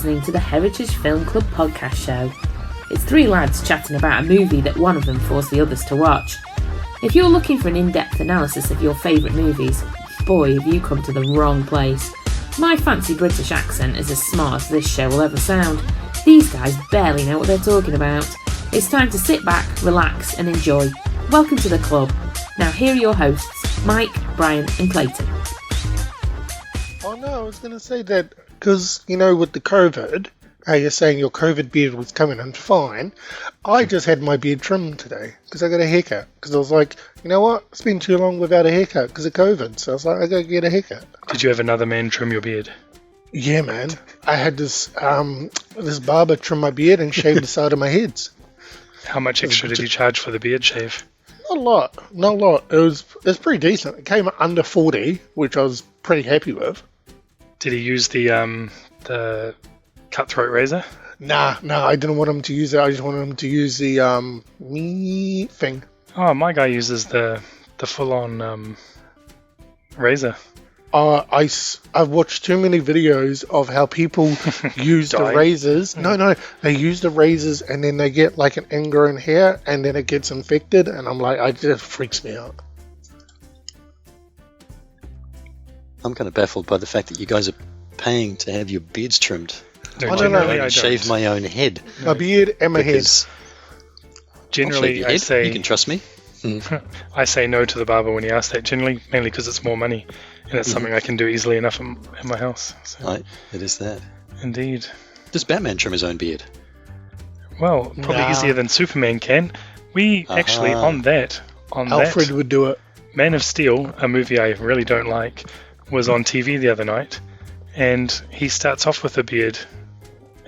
listening to the Heritage Film Club podcast show. It's three lads chatting about a movie that one of them forced the others to watch. If you're looking for an in-depth analysis of your favourite movies, boy, have you come to the wrong place. My fancy British accent is as smart as this show will ever sound. These guys barely know what they're talking about. It's time to sit back, relax and enjoy. Welcome to the club. Now here are your hosts, Mike, Brian and Clayton. Oh no, I was going to say that because, with the COVID, how you're saying your COVID beard was coming in fine, I just had my beard trimmed today because I got a haircut. Because I was like, you know what, it's been too long without a haircut because of COVID. So I was like, I got to get a haircut. Did you have another man trim your beard? Yeah, man. I had this barber trim my beard and shave the side of my heads. How much extra did he charge for the beard shave? Not a lot. It was pretty decent. It came under 40, which I was pretty happy with. Did he use the cutthroat razor? Nah, I didn't want him to use it. I just wanted him to use the meat thing. Oh, my guy uses the full-on razor. I've watched too many videos of how people use the razors. No, they use the razors and then they get like an ingrown hair and then it gets infected, and I'm like, it just freaks me out. I'm kind of baffled by the fact that you guys are paying to have your beards trimmed. No, generally I shave my own head. My beard and my head. Generally, I say you can trust me. I say no to the barber when he asks that. Generally, mainly because it's more money, and it's something I can do easily enough in my house. So. Right, it is that. Indeed. Does Batman trim his own beard? Well, probably easier than Superman can. We actually Alfred would do it. Man of Steel, a movie I really don't like, was on TV the other night, and he starts off with a beard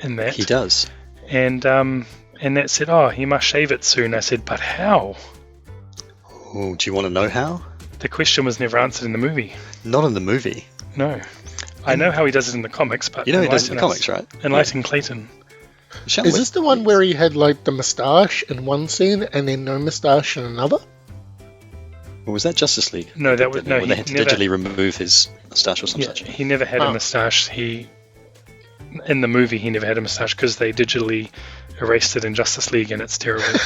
in that. He does. And that said, oh, he must shave it soon. I said, but how? Oh, do you want to know how? The question was never answered in the movie. Not in the movie. No. I know how he does it in the comics, but... You know he does it in the comics, right? Enlighten Clayton. Is this the one where he had like the moustache in one scene and then no moustache in another? Or was that Justice League? No, that was... No, they had to digitally remove his moustache or something such. He never had a moustache. In the movie, he never had a moustache because they digitally erased it in Justice League, and it's terrible.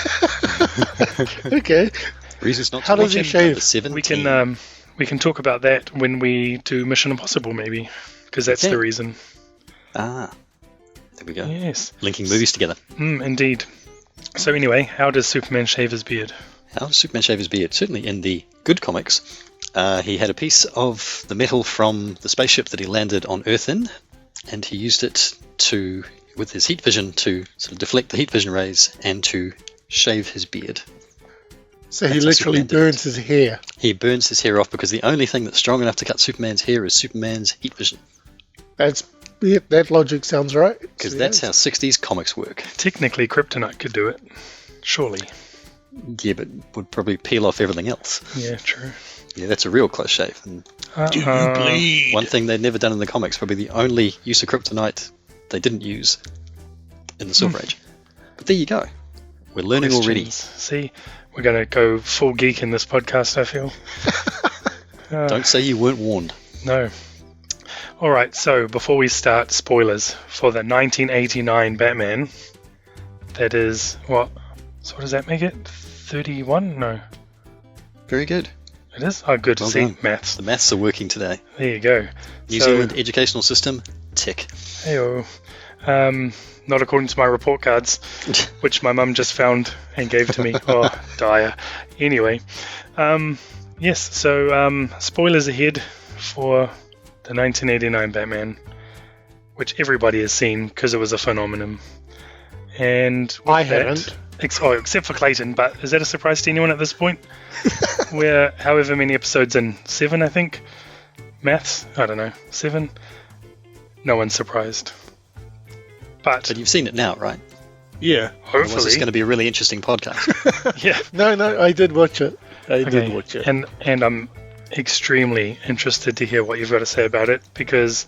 Okay. Reasons not How to does he shave? We can talk about that when we do Mission Impossible, maybe, because that's the reason. Ah, there we go. Yes. Linking movies together. Indeed. So anyway, how does Superman shave his beard? How does Superman shave his beard? Certainly in the good comics, he had a piece of the metal from the spaceship that he landed on Earth in, and he used it with his heat vision to sort of deflect the heat vision rays and to shave his beard. So he literally burns his hair. He burns his hair off because the only thing that's strong enough to cut Superman's hair is Superman's heat vision. That logic sounds right. Because that's how 60s comics work. Technically, Kryptonite could do it. Surely. Yeah, but would probably peel off everything else. Yeah, true. Yeah, that's a real close shave. And do you bleed? One thing they'd never done in the comics, probably the only use of Kryptonite they didn't use in the Silver Age. But there you go. We're learning already. See, we're going to go full geek in this podcast, I feel. Don't say you weren't warned. No. All right, so before we start, spoilers for the 1989 Batman. That is, what? So what does that make it? 31? No. Very good. It is? Oh, good to see. Done. Maths. The maths are working today. There you go. New Zealand educational system, tick. Hey-oh. Not according to my report cards, which my mum just found and gave to me. Oh, dire. Anyway, yes, so spoilers ahead for the 1989 Batman, which everybody has seen because it was a phenomenon. And I haven't. Except for Clayton, but is that a surprise to anyone at this point? We're however many episodes in, 7, I think. Maths? I don't know. 7? No one's surprised. But you've seen it now, right? Yeah. Hopefully. Otherwise it's going to be a really interesting podcast. Yeah. No, I did watch it. I did watch it. And I'm extremely interested to hear what you've got to say about it, because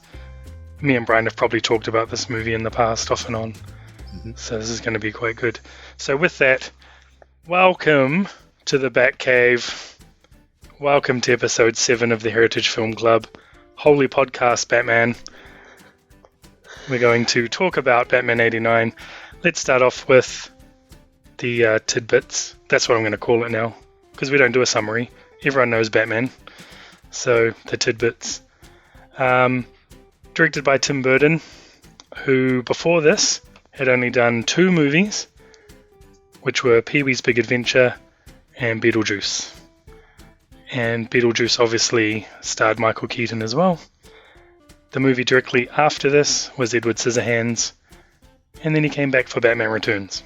me and Brian have probably talked about this movie in the past off and on. So this is going to be quite good. So with that, welcome to the Batcave. Welcome to episode 7 of the Heritage Film Club. Holy podcast, Batman. we're going to talk about Batman 89. Let's start off with the tidbits. That's what I'm going to call it now, because we don't do a summary. Everyone knows Batman. So, the tidbits. Directed by Tim Burton, who before this had only done 2 movies, which were Pee-wee's Big Adventure and Beetlejuice. And Beetlejuice obviously starred Michael Keaton as well. The movie directly after this was Edward Scissorhands, and then he came back for Batman Returns.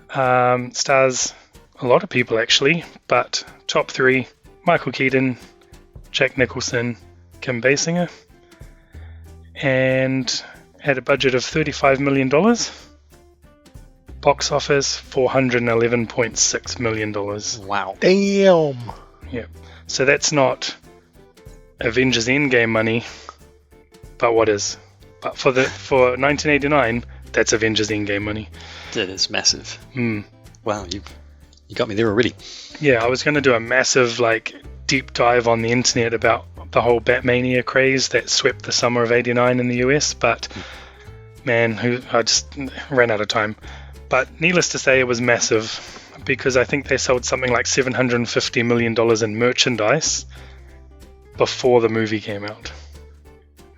Stars a lot of people actually, but top 3, Michael Keaton, Jack Nicholson, Kim Basinger, and had a budget of $35 million. Box office, $411.6 million. Wow. Damn. Yeah. So that's not Avengers Endgame money, but what is? But for 1989, that's Avengers Endgame money. That is massive. Mm. Wow, you got me there already. Yeah, I was going to do a massive deep dive on the internet about the whole Batmania craze that swept the summer of '89 in the US, but man, I just ran out of time. But needless to say, it was massive, because I think they sold something like $750 million in merchandise before the movie came out.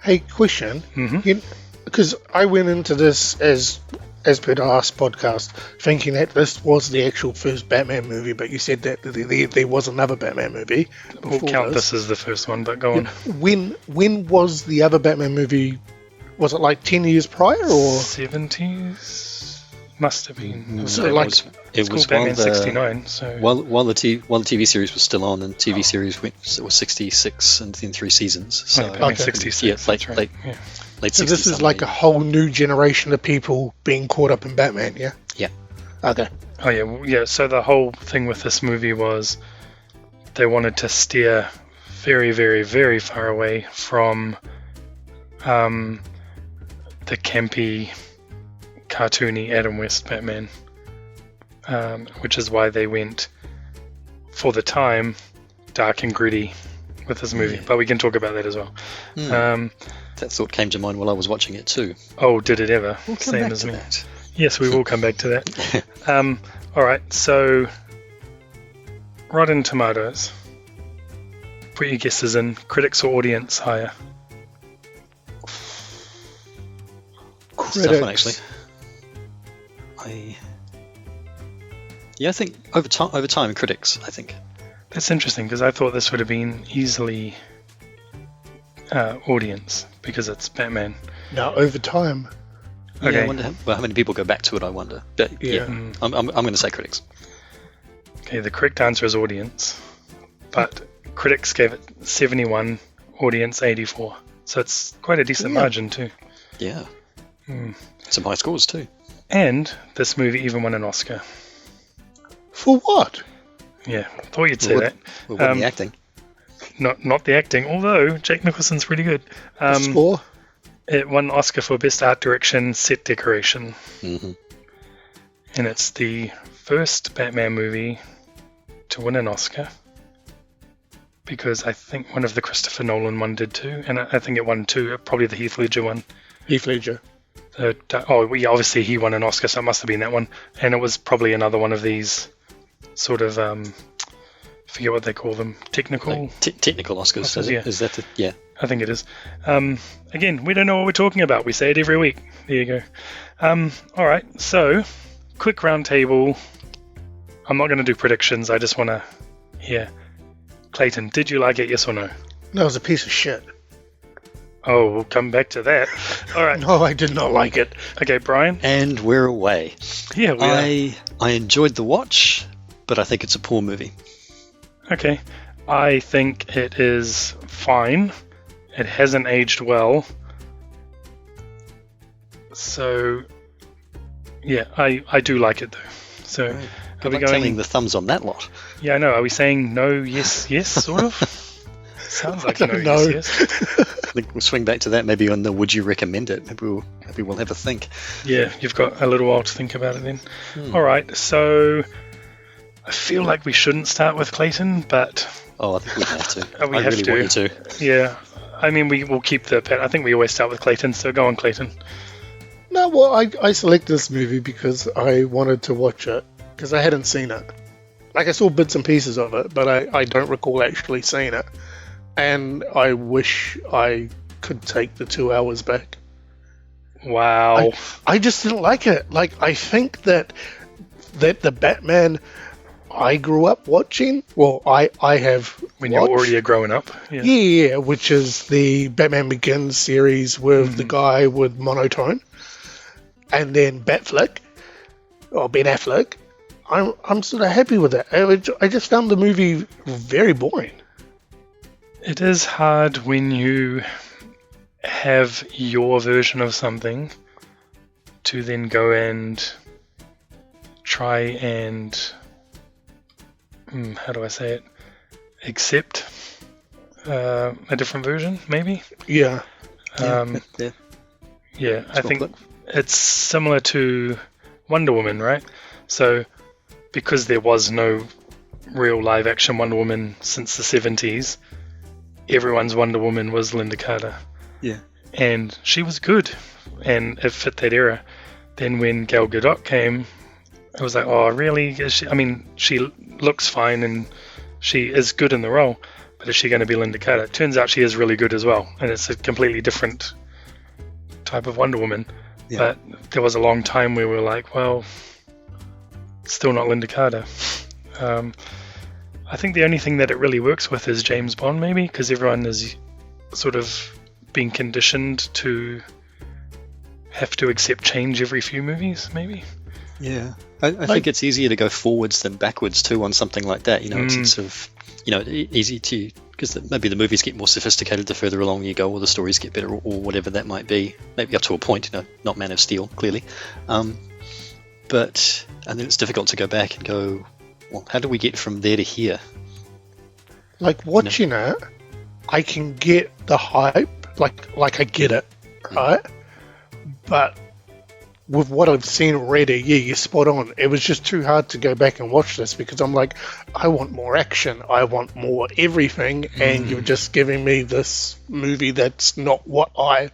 Hey, question. Mm-hmm. Because I went into this as per the last podcast, thinking that this was the actual first Batman movie, but you said that there was another Batman movie. We'll count this as the first one, but go on. When was the other Batman movie? Was it like 10 years prior, or 70s? Must have been. It was Batman while the, 69. So while the TV series was still on, and TV series it was 66 and then 3 seasons. So Batman 66. yeah, That's right. late so 60s. this is like a whole new generation of people being caught up in Batman, yeah? Yeah. Okay. Oh yeah. So the whole thing with this movie was they wanted to steer very, very, very far away from the campy, cartoony Adam West Batman, which is why they went, for the time, dark and gritty with this movie. But we can talk about that as well. That thought came to mind while I was watching it too. Oh, did it ever? We'll come Same back as to me. that. Yes, we will come back to that. All right, so Rotten Tomatoes. Put your guesses in. Critics or audience higher? It's a tough one, actually. I think over time, critics. I think That's interesting, because I thought this would have been easily audience, because it's Batman. Now, over time. Okay. Yeah, I wonder how many people go back to it. I wonder. But yeah, I'm going to say critics. Okay, the correct answer is audience, but critics gave it 71, audience 84. So it's quite a decent margin too. Yeah. Some high scores too. And this movie even won an Oscar. For what? Yeah, thought you'd say that. Well, what the acting? Not the acting, although Jack Nicholson's pretty good. Score? It won an Oscar for Best Art Direction, Set Decoration. Mm-hmm. And it's the first Batman movie to win an Oscar, because I think one of the Christopher Nolan one did too, and I think it won 2, probably the Heath Ledger one. Heath Ledger. Obviously he won an Oscar, so it must have been that one. And it was probably another one of these sort of, forget what they call them, technical? Technical Oscars, is it? Yeah. Is that the, yeah. I think it is. Again, we don't know what we're talking about. We say it every week. There you go. All right, so quick round table. I'm not going to do predictions. I just want to hear. Clayton, did you like it, yes or no? No, it was a piece of shit. Oh, we'll come back to that. All right. No, I did not like it. Okay, Brian? And we're away. Yeah, we are. I enjoyed the watch, but I think it's a poor movie. Okay. I think it is fine. It hasn't aged well. So, yeah, I do like it though. So, Right. are we I'm going? telling the thumbs on that lot. Yeah, I know. Are we saying no, yes, yes, sort of? Sounds like I no, don't know. yes, yes. I think we'll swing back to that maybe on the would you recommend it. Maybe we'll have a think. Yeah, you've got a little while to think about it then. All right, so I feel like we shouldn't start with Clayton, but Oh, I think we have to. We I have really to. want you to. yeah, I mean, we will keep the pet. I think we always start with Clayton, so go on, Clayton. No, well, I selected this movie because I wanted to watch it, because I hadn't seen it. Like, I saw bits and pieces of it, but I don't recall actually seeing it. And I wish I could take the 2 hours back. Wow. I just didn't like it. Like, I think that the Batman I grew up watching, well, I have when you're already a grown up. Yeah, which is the Batman Begins series with the guy with monotone. And then Batflick, or Ben Affleck, I'm sort of happy with it. I just found the movie very boring. It is hard when you have your version of something to then go and try and, how do I say it, accept a different version, maybe? Yeah. Yeah, I think it's similar to Wonder Woman, right? So, because there was no real live-action Wonder Woman since the 70s, everyone's Wonder Woman was Linda Carter. Yeah. And she was good, and it fit that era. Then when Gal Gadot came, I was like, oh, really? Is she? I mean, she looks fine, and she is good in the role, but is she going to be Linda Carter? It turns out she is really good as well, and it's a completely different type of Wonder Woman. Yeah. But there was a long time where we were like, well, still not Linda Carter. I think the only thing that it really works with is James Bond, maybe, because everyone is sort of being conditioned to have to accept change every few movies, maybe. Yeah, I think it's easier to go forwards than backwards too on something like that. You know, it's sort of, you know, easy to, because maybe the movies get more sophisticated the further along you go, or the stories get better, or whatever that might be. Maybe up to a point, you know, not Man of Steel, clearly. But and then it's difficult to go back and go, well, how do we get from there to here? Like watching it, I can get the hype, like I get it, right? But with what I've seen already, yeah, you're spot on. It was just too hard to go back and watch this because I'm like, I want more action, I want more everything, and you're just giving me this movie that's not what I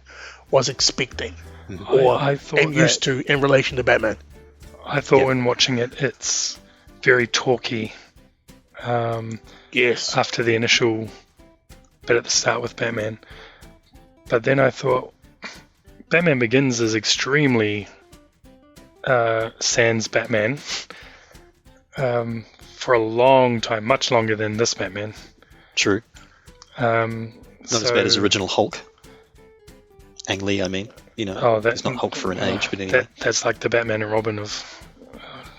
was expecting or am used to in relation to Batman. I thought when watching it, it's very talky. Yes. After the initial bit at the start with Batman. But then I thought Batman Begins is extremely sans Batman for a long time, much longer than this Batman. True. Not as bad as original Hulk. Ang Lee, I mean. You know, it's not Hulk for an age, but anyway. That's like the Batman and Robin of...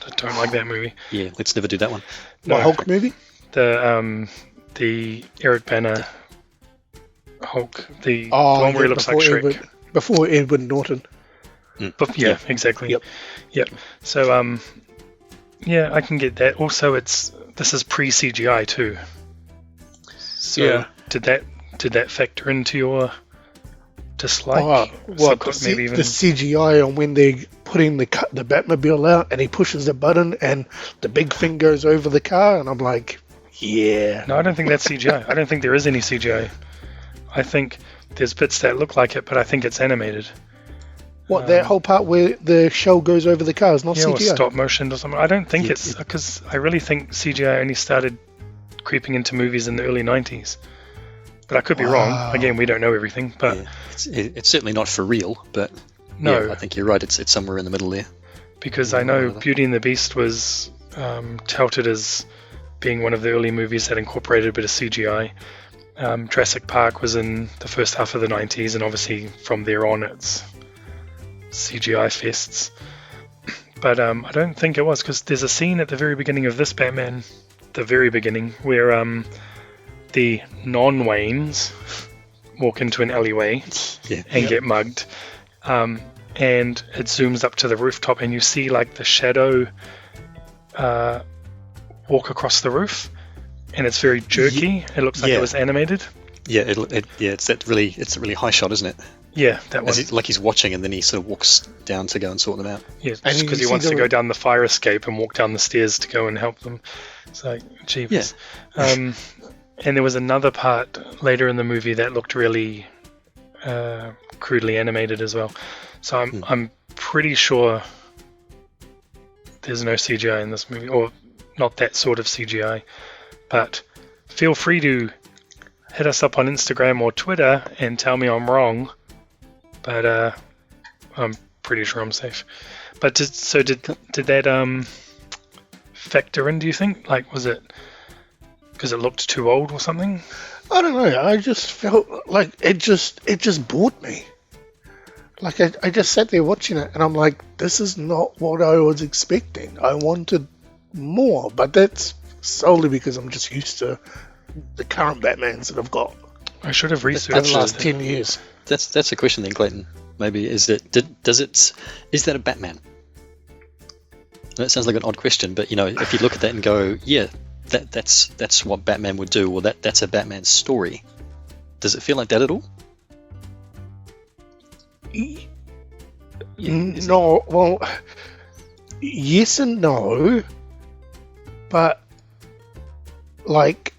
I don't like that movie. Yeah, let's never do that one. What Hulk movie? The Eric Bana Hulk, the one where he looks like Shrek. Before Edward Norton. Yeah, exactly. Yep. So, yeah, I can get that. Also, this is pre-CGI too. So, did that factor into your dislike? Maybe even the CGI on when they're putting the Batmobile out and he pushes the button and the big thing goes over the car, and I'm like, yeah. No, I don't think that's CGI. I don't think there is any CGI. I think there's bits that look like it, but I think it's animated. What, that whole part where the shell goes over the car is not CGI? Or stop motion or something. I don't think it's... Because I really think CGI only started creeping into movies in the early 90s. But I could be wrong. Again, we don't know everything. But it's certainly not for real, but no, yeah, I think you're right. It's somewhere in the middle there. Because I know Beauty and the Beast was touted as being one of the early movies that incorporated a bit of CGI. Jurassic Park was in the first half of the 90s, and obviously from there on it's CGI fests. But I don't think it was, because there's a scene at the very beginning of this Batman, the very beginning, where the non-Waynes walk into an alleyway and get mugged. And it zooms up to the rooftop, and you see like the shadow walk across the roof, and it's very jerky. It looks like it was animated. Yeah, it's a really high shot, isn't it? Yeah, that one. Like he's watching, and then he sort of walks down to go and sort them out. Yeah, just because he wants to go down the fire escape and walk down the stairs to go and help them. It's like, jeepers. And there was another part later in the movie that looked really crudely animated as well. So I'm pretty sure there's no CGI in this movie, or not that sort of CGI. But feel free to hit us up on Instagram or Twitter and tell me I'm wrong. But I'm pretty sure I'm safe. But did that factor in, do you think? Like, was it because it looked too old or something? I don't know. I just felt like it just bored me. Like I just sat there watching it, and I'm like, this is not what I was expecting. I wanted more, but that's solely because I'm just used to the current Batmans that I've got I should have researched over the last it. 10 years. That's a question then, Clayton. Maybe is that a Batman? That sounds like an odd question, but if you look at that and go, yeah, that's what Batman would do, or that's a Batman story. Does it feel like that at all? No, well, yes and no, but like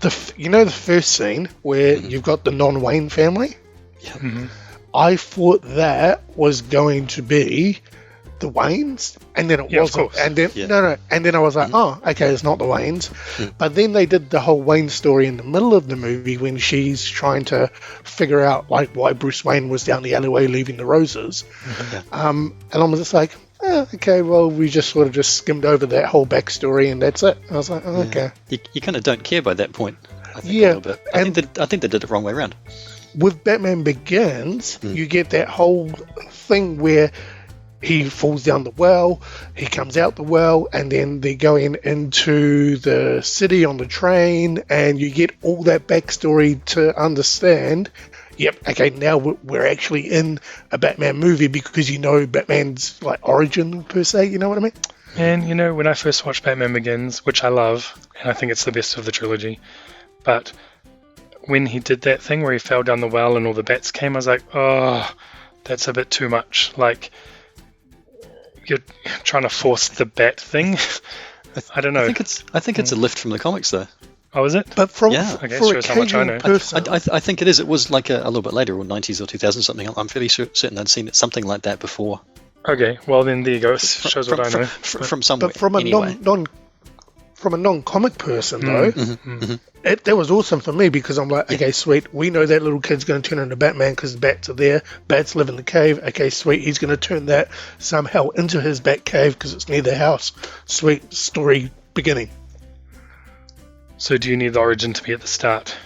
the first scene where you've got the non-Wayne family. Yeah. Mm-hmm. I thought that was going to be the Waynes, and then it wasn't. And then and then I was like, oh, okay, it's not the Waynes. But then they did the whole Wayne story in the middle of the movie when she's trying to figure out like why Bruce Wayne was down the alleyway leaving the roses. And I was just like, okay, well, we just sort of just skimmed over that whole backstory and that's it. I was like, oh, okay. You kind of don't care by that point. I think, Yeah, a little bit. I think they did it the wrong way around. With Batman Begins, you get that whole thing where he falls down the well, he comes out the well, and then they're going into the city on the train, and you get all that backstory to understand. Yep, okay, now we're actually in a Batman movie because Batman's like origin per se, you know what I mean? And when I first watched Batman Begins, which I love, and I think it's the best of the trilogy, but when he did that thing where he fell down the well and all the bats came, I was like, oh, that's a bit too much. Like, you're trying to force the bat thing. I don't know. I think it's a lift from the comics, though. Oh, is it? But for shows how much I know. I think it is. It was like a little bit later, or 90s or 2000 something. I'm fairly certain I'd seen it something like that before. Okay, well then there you go. It shows what I know. From somewhere. But from a anyway. from a non-comic person though, that was awesome for me because I'm like, okay, sweet. We know that little kid's going to turn into Batman because the bats are there. Bats live in the cave. Okay, sweet. He's going to turn that somehow into his bat cave because it's near the house. Sweet story beginning. So do you need the origin to be at the start?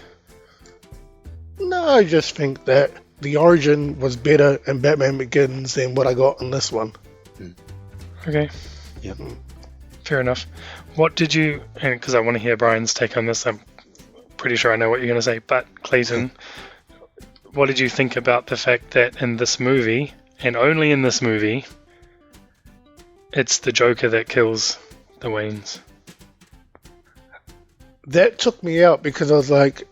No, I just think that the origin was better in Batman Begins than what I got in this one. Okay. Yep. Fair enough. What did you... And because I want to hear Brian's take on this, I'm pretty sure I know what you're going to say. But Clayton, what did you think about the fact that in this movie, and only in this movie, it's the Joker that kills the Waynes? That took me out because I was like,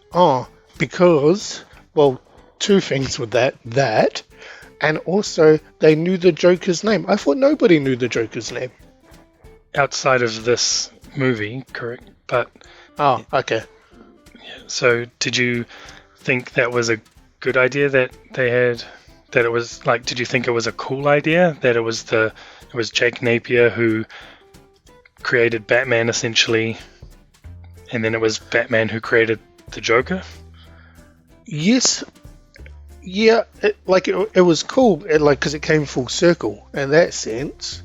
two things with that, and also they knew the Joker's name. I thought nobody knew the Joker's name. Outside of this movie, correct? But okay. Yeah, so did you think that was a good idea that they had? That it was like, did you think it was a cool idea that it was Jake Napier who created Batman essentially, and then it was Batman who created the Joker? Yes. Yeah, it was cool, because it came full circle in that sense.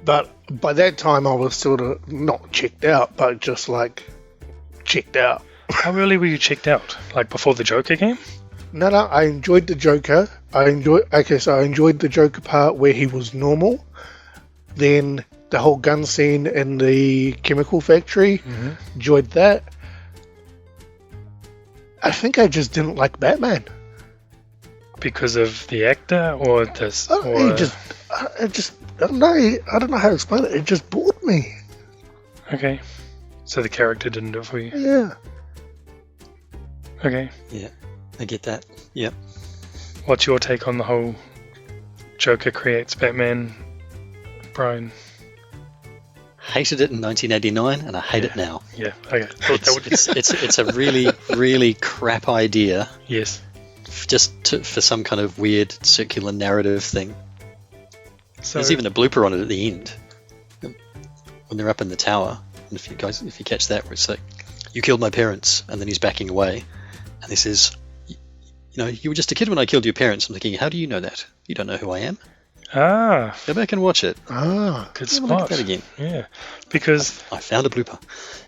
But by that time, I was sort of not checked out, but just checked out. How early were you checked out? Like before the Joker came? No, I enjoyed the Joker. I enjoyed the Joker part where he was normal. Then the whole gun scene in the chemical factory, enjoyed that. I think I just didn't like Batman. Because of the actor or this? I don't know. I don't know how to explain it. It just bored me. Okay. So the character didn't do it for you? Yeah. Okay. Yeah, I get that. Yep. What's your take on the whole Joker creates Batman, Brian? hated it in 1989, and I hate it now. Yeah, okay. Thought that would... It's a really, really crap idea. Yes. For some kind of weird circular narrative thing. So, there's even a blooper on it at the end when they're up in the tower. And if you catch that, where it's like, "You killed my parents," and then he's backing away, and he says, "You were just a kid when I killed your parents." I'm thinking, how do you know that? You don't know who I am. Go back and watch it. Good Look spot. at that again. Yeah, because I found a blooper.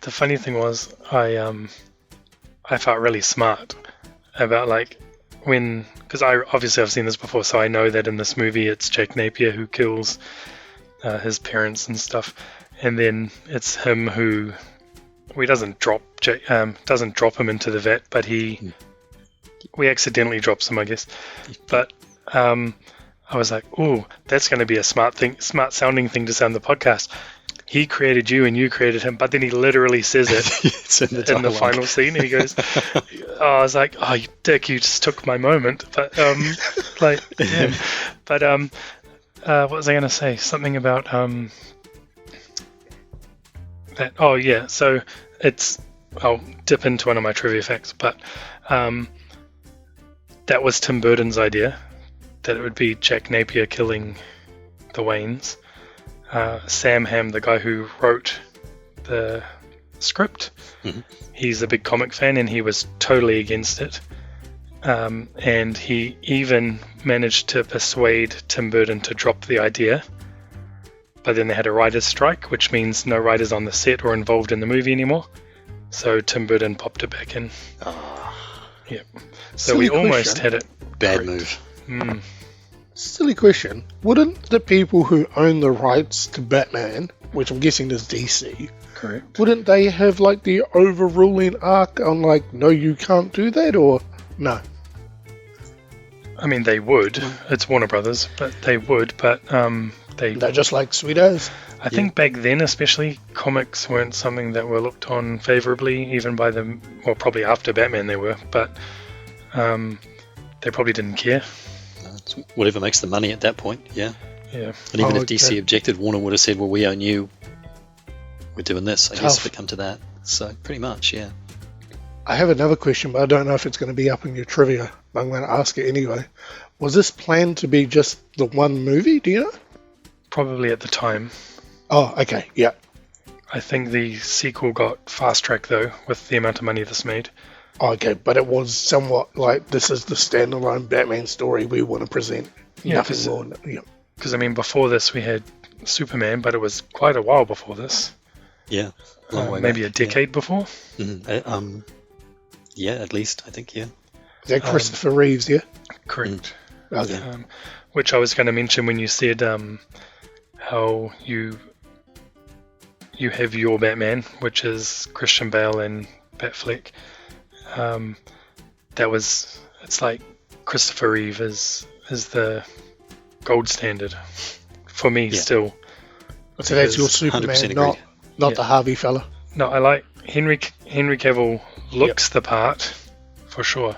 the funny thing was, I felt really smart about because I've seen this before, so I know that in this movie it's Jack Napier who kills his parents and stuff, and then it's him who doesn't drop him into the vat, but we accidentally drops him, I guess. But I was like, "Oh, that's going to be a smart sounding thing to sound the podcast." He created you and you created him, but then he literally says it It's in the final scene. He goes, I was like, "Oh, you dick, you just took my moment." But yeah. But what was I going to say? Something about that. Oh yeah. So I'll dip into one of my trivia facts, but that was Tim Burton's idea, that it would be Jack Napier killing the Waynes. Sam Hamm, the guy who wrote the script, he's a big comic fan and he was totally against it. And he even managed to persuade Tim Burton to drop the idea. But then they had a writer's strike, which means no writers on the set or involved in the movie anymore. So Tim Burton popped it back in. Yeah. So Silly we almost question. had it. Bad correct. move. Silly question. Wouldn't the people who own the rights to Batman, which I'm guessing is DC, Correct. wouldn't they have the overruling arc on no, you can't do that, or no? I mean, they would. It's Warner Brothers, but they would. But They're just like sweet as. I think back then, especially, comics weren't something that were looked on favorably, even by them. Well, probably after Batman they were, but they probably didn't care. It's whatever makes the money at that point, yeah. Yeah. And even if DC objected, Warner would have said, "Well, we own you. We're doing this." I guess if it come to that. So pretty much, yeah. I have another question, but I don't know if it's going to be up in your trivia. But I'm going to ask it anyway. Was this planned to be just the one movie? Do you know? Probably at the time. Oh, okay, yeah. I think the sequel got fast-tracked, though, with the amount of money this made. Okay, but it was somewhat this is the standalone Batman story we want to present. Yeah, Nothing more. Yeah. Because, I mean, before this we had Superman, but it was quite a while before this. Yeah. Long way Maybe back, a decade before. Yeah. Yeah, at least, I think, yeah. Is that Christopher Reeves, yeah? Correct. Okay. Which I was going to mention when you said how you have your Batman, which is Christian Bale and Batfleck. It's like Christopher Reeve is the gold standard for me still. So that's your Superman, not the Harvey fella. No, I like Henry Cavill looks the part for sure,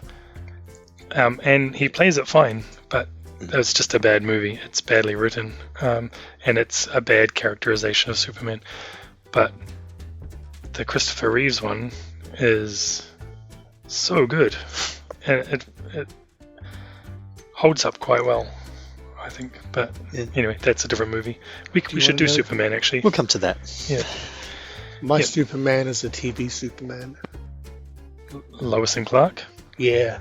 and he plays it fine, but it's just a bad movie. It's badly written, and it's a bad characterization of Superman. But the Christopher Reeves one is so good, and it holds up quite well, I think. But anyway, that's a different movie. We should do Superman, actually. We'll come to that. Yeah. My Superman is a TV Superman. Lois and Clark. Yeah.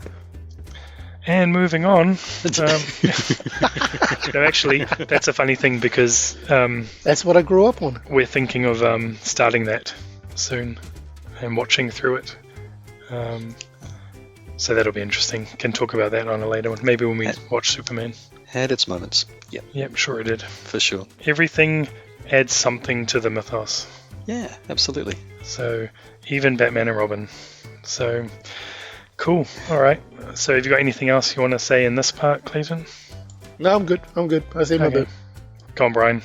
And moving on. No, actually, that's a funny thing because that's what I grew up on. We're thinking of starting that soon and watching through it. So that'll be interesting. Can talk about that on a later one. Maybe when we watch Superman. Had its moments. Yep. Yep, sure it did. For sure. Everything adds something to the mythos. Yeah, absolutely. So even Batman and Robin. So cool. All right. So have you got anything else you want to say in this part, Clayton? No, I'm good. I said my bit. Go on, Brian.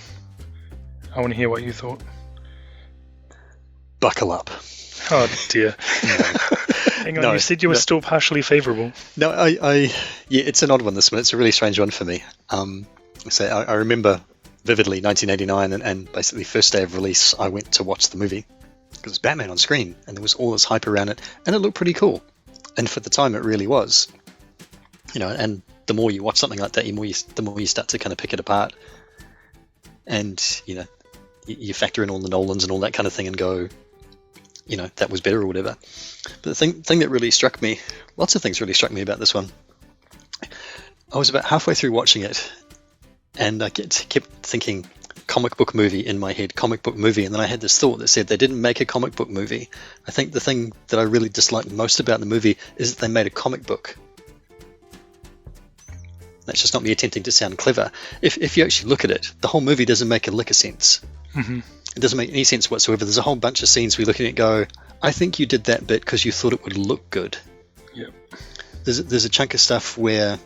I want to hear what you thought. Buckle up. Oh dear. Hang on, No, you said you were still partially favourable. No, yeah, it's an odd one, this one. It's a really strange one for me. So I remember vividly 1989, and basically first day of release, I went to watch the movie because it was Batman on screen, and there was all this hype around it, and it looked pretty cool. And for the time, it really was. And the more you watch something like that, the more you start to kind of pick it apart, and you factor in all the Nolans and all that kind of thing, and go, that was better or whatever. But the thing that really struck me, lots of things really struck me about this one. I was about halfway through watching it, and I kept thinking comic book movie in my head, comic book movie, and then I had this thought that said they didn't make a comic book movie. I think the thing that I really disliked most about the movie is that they made a comic book. That's just not me attempting to sound clever. If you actually look at it, the whole movie doesn't make a lick of sense. Mm-hmm. It doesn't make any sense whatsoever. There's a whole bunch of scenes we look at it and go, I think you did that bit because you thought it would look good. Yep. There's a chunk of stuff where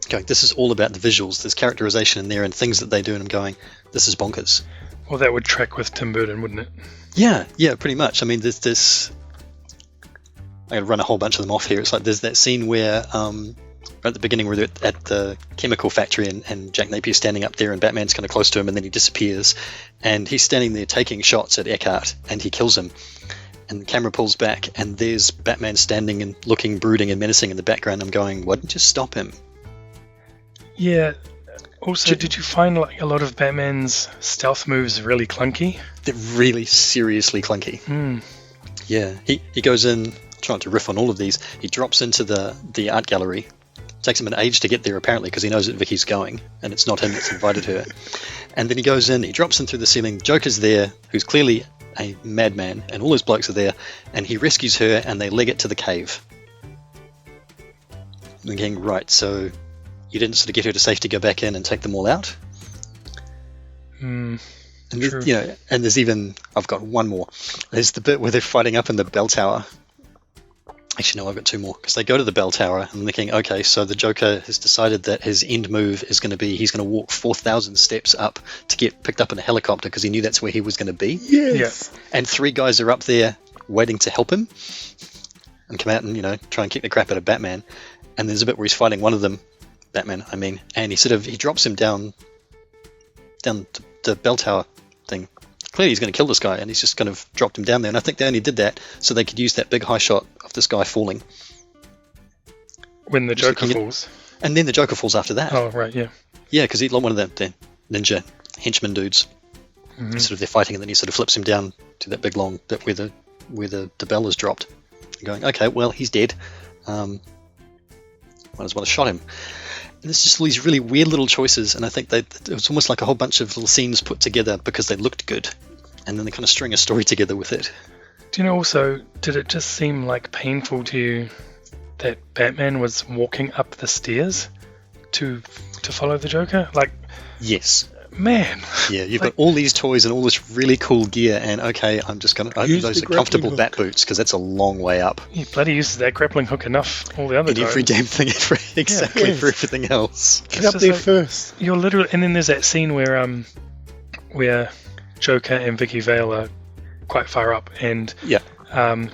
this is all about the visuals. There's characterization in there and things that they do, and I'm going, this is bonkers. Well, that would track with Tim Burton, wouldn't it? Yeah, pretty much. I mean, there's this... I'm going to run a whole bunch of them off here. It's like there's that scene where... at the beginning where they're at the chemical factory, and Jack Napier's standing up there, and Batman's kind of close to him, and then he disappears, and he's standing there taking shots at Eckhart, and he kills him, and the camera pulls back, and there's Batman standing and looking brooding and menacing in the background. I'm going, why didn't you stop him? Yeah. Also, did you find like a lot of Batman's stealth moves really clunky? They're really seriously clunky. Yeah, he goes in, trying to riff on all of these, he drops into the art gallery. Takes him an age to get there, apparently, because he knows that Vicky's going, and it's not him that's invited her. And then he goes in, he drops in through the ceiling, Joker's there, who's clearly a madman, and all his blokes are there, and he rescues her, and they leg it to the cave. Thinking, right, so you didn't sort of get her to safety, go back in and take them all out? True. And there's even, I've got one more. There's the bit where they're fighting up in the bell tower. Actually, no, I've got two more, because they go to the bell tower, and I'm thinking, okay, so the Joker has decided that his end move is going to be, he's going to walk 4,000 steps up to get picked up in a helicopter, because he knew that's where he was going to be. Yes. Yeah. And three guys are up there waiting to help him, and come out and, try and kick the crap out of Batman. And there's a bit where he's fighting one of them, Batman, I mean, and he drops him down the bell tower thing. Clearly he's going to kill this guy, and he's just kind of dropped him down there. And I think they only did that so they could use that big high shot of this guy falling. When the Joker falls. And then the Joker falls after that. Oh, right, yeah. Yeah, because he's like one of the ninja henchman dudes. Mm-hmm. Sort of they're fighting, and then he sort of flips him down to that big long bit where the bell is dropped. And going, okay, well, he's dead. Might as well have shot him. And there's just all these really weird little choices, and I think it was almost like a whole bunch of little scenes put together because they looked good, and then they kind of string a story together with it. Do you know also, did it just seem like painful to you that Batman was walking up the stairs to follow the Joker? Like, yes. Man. Yeah, you've got all these toys and all this really cool gear, and okay, I'm just going to open those comfortable bat boots, because that's a long way up. He bloody uses that grappling hook enough all the other times. Every damn thing, for everything else. Get up there first. You're literally, and then there's that scene where Joker and Vicky Vale are quite far up, and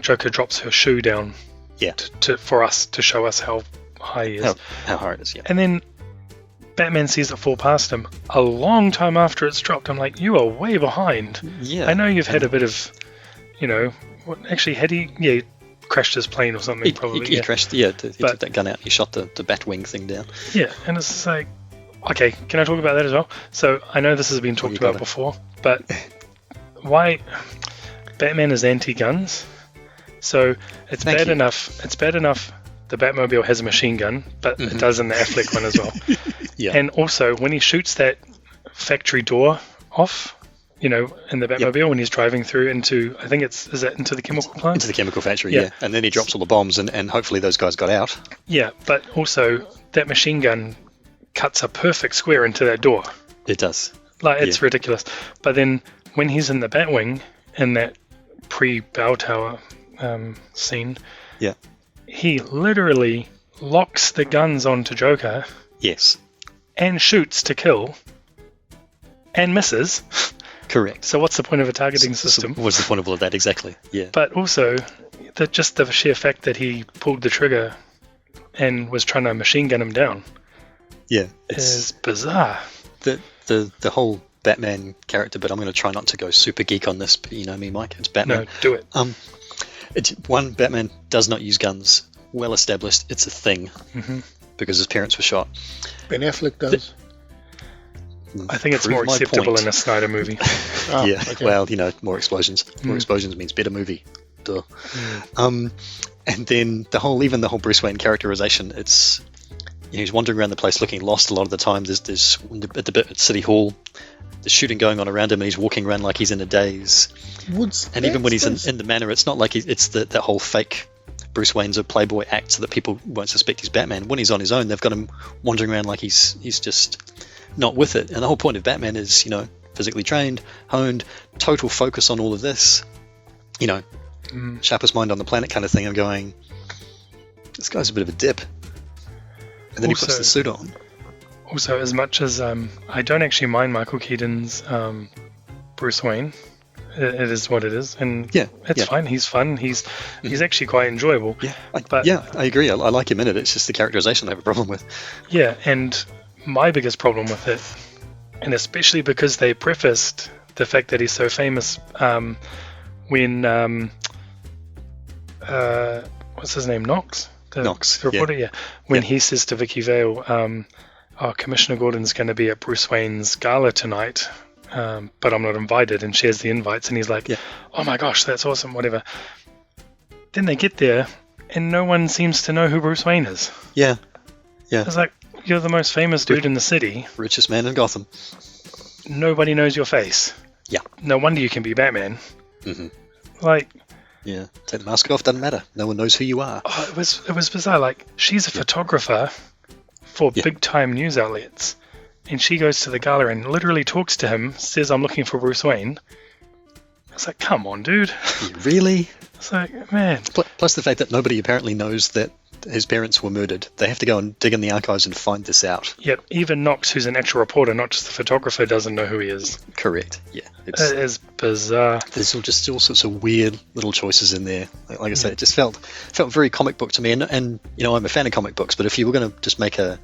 Joker drops her shoe down. Yeah. For us to show us how high he is. How high it is. Yeah. And then Batman sees it fall past him a long time after it's dropped. I'm like, you are way behind. Yeah. I know you've had a bit of, actually, had he crashed his plane or something? He crashed, he took that gun out, he shot the Batwing thing down. Yeah, and it's just like, okay, can I talk about that as well? So, I know this has been talked about before, but why Batman is anti-guns? So, it's bad enough the Batmobile has a machine gun, but it does in the Affleck one as well. Yeah. And also, when he shoots that factory door off, in the Batmobile, when he's driving through into, I think is that into the chemical plant? Into the chemical factory, yeah. And then he drops all the bombs, and hopefully those guys got out. Yeah, but also, that machine gun cuts a perfect square into that door. It does. Like, it's ridiculous. But then, when he's in the Batwing, in that pre-bow tower scene, he literally locks the guns onto Joker. Yes. And shoots to kill. And misses. Correct. So what's the point of a targeting system? What's the point of all of that, exactly? Yeah. But also, just the sheer fact that he pulled the trigger and was trying to machine gun him down. Yeah. Is bizarre. The the whole Batman character, but I'm going to try not to go super geek on this. But you know me, Mike. It's Batman. No, do it. It's one, Batman does not use guns. Well established. It's a thing because his parents were shot. Ben Affleck does. I think it's Prove more my acceptable point. in a Snyder movie. Oh, Yeah, okay. well, you know, more explosions. More explosions means better movie. Duh. And then even the whole Bruce Wayne characterization, it's, you know, he's wandering around the place looking lost a lot of the time. There's at the bit at City Hall, there's shooting going on around him, and he's walking around like he's in a daze. And even when he's in the manor, it's not like it's that whole fake Bruce Wayne's a playboy act so that people won't suspect he's Batman. When he's on his own, they've got him wandering around like he's just not with it. And the whole point of Batman is, you know, physically trained, honed, total focus on all of this, you know, sharpest mind on the planet kind of thing. I'm going, this guy's a bit of a dip. And then he puts the suit on. Also, as much as I don't actually mind Michael Keaton's Bruce Wayne, it is what it is, and it's fine. He's fun. He's actually quite enjoyable. I agree. I like him in it. It's just the characterization I have a problem with. Yeah, and my biggest problem with it, and especially because they prefaced the fact that he's so famous when what's his name, Knox? Knox, the reporter, when he says to Vicky Vale, Commissioner Gordon's going to be at Bruce Wayne's gala tonight, but I'm not invited, and shares the invites, and he's like, oh my gosh, that's awesome, whatever. Then they get there, and no one seems to know who Bruce Wayne is. Yeah. It's like, you're the most famous dude in the city. Richest man in Gotham. Nobody knows your face. Yeah. No wonder you can be Batman. Take the mask off, doesn't matter. No one knows who you are. Oh, it was bizarre. Like, she's a photographer for big time news outlets, and she goes to the gala and literally talks to him, says, I'm looking for Bruce Wayne. It's like, come on, dude. Really? It's like, man. Plus the fact that nobody apparently knows that his parents were murdered. They have to go and dig in the archives and find this out. Yep, even Knox, who's an actual reporter, not just a photographer, doesn't know who he is. Correct, yeah. It is bizarre. There's all sorts of weird little choices in there. Like I say, it just felt very comic book to me. And you know, I'm a fan of comic books, but if you were going to just make kind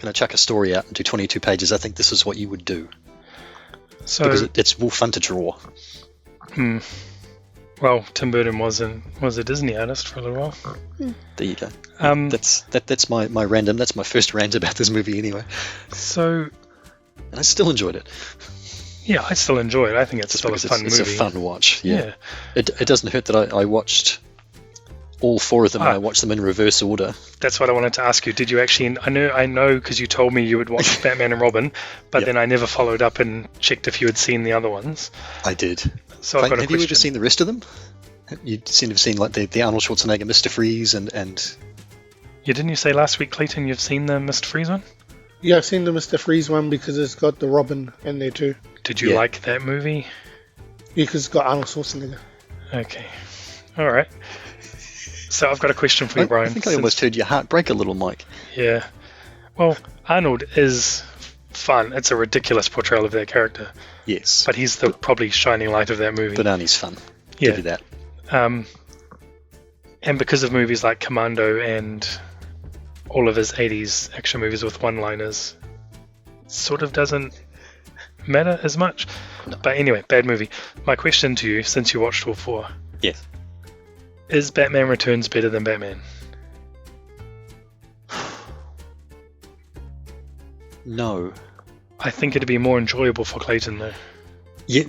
of chuck a story out and do 22 pages, I think this is what you would do. So, because it's more fun to draw. Well, Tim Burton was a Disney artist for a little while. There you go. That's my random. That's my first rant about this movie anyway. So, and I still enjoyed it. Yeah, I still enjoy it. I think it's still a fun movie. It's a fun watch. Yeah. It doesn't hurt that I watched all four of them and I watched them in reverse order. That's what I wanted to ask you. Did you actually? I know because you told me you would watch Batman and Robin, but then I never followed up and checked if you had seen the other ones. I did. So I've got a have you ever seen the rest of them? You seem to have seen like the Arnold Schwarzenegger Mr. Freeze and Yeah, didn't you say last week, Clayton, you've seen the Mr. Freeze one? Yeah, I've seen the Mr. Freeze one because it's got the Robin in there too. Did you like that movie? Yeah, because it's got Arnold Schwarzenegger. Okay. All right. So I've got a question for you, Brian. I think I almost heard your heart break a little, Mike. Yeah. Well, Arnold is fun. It's a ridiculous portrayal of that character. Yes. But he's the probably shining light of that movie. But Arnie's fun. Yeah. Give you that. And because of movies like Commando and all of his 80s action movies with one-liners, sort of doesn't matter as much. No. But anyway, bad movie. My question to you, since you watched all four. Yes. Is Batman Returns better than Batman? No. I think it'd be more enjoyable for Clayton, though. Yeah,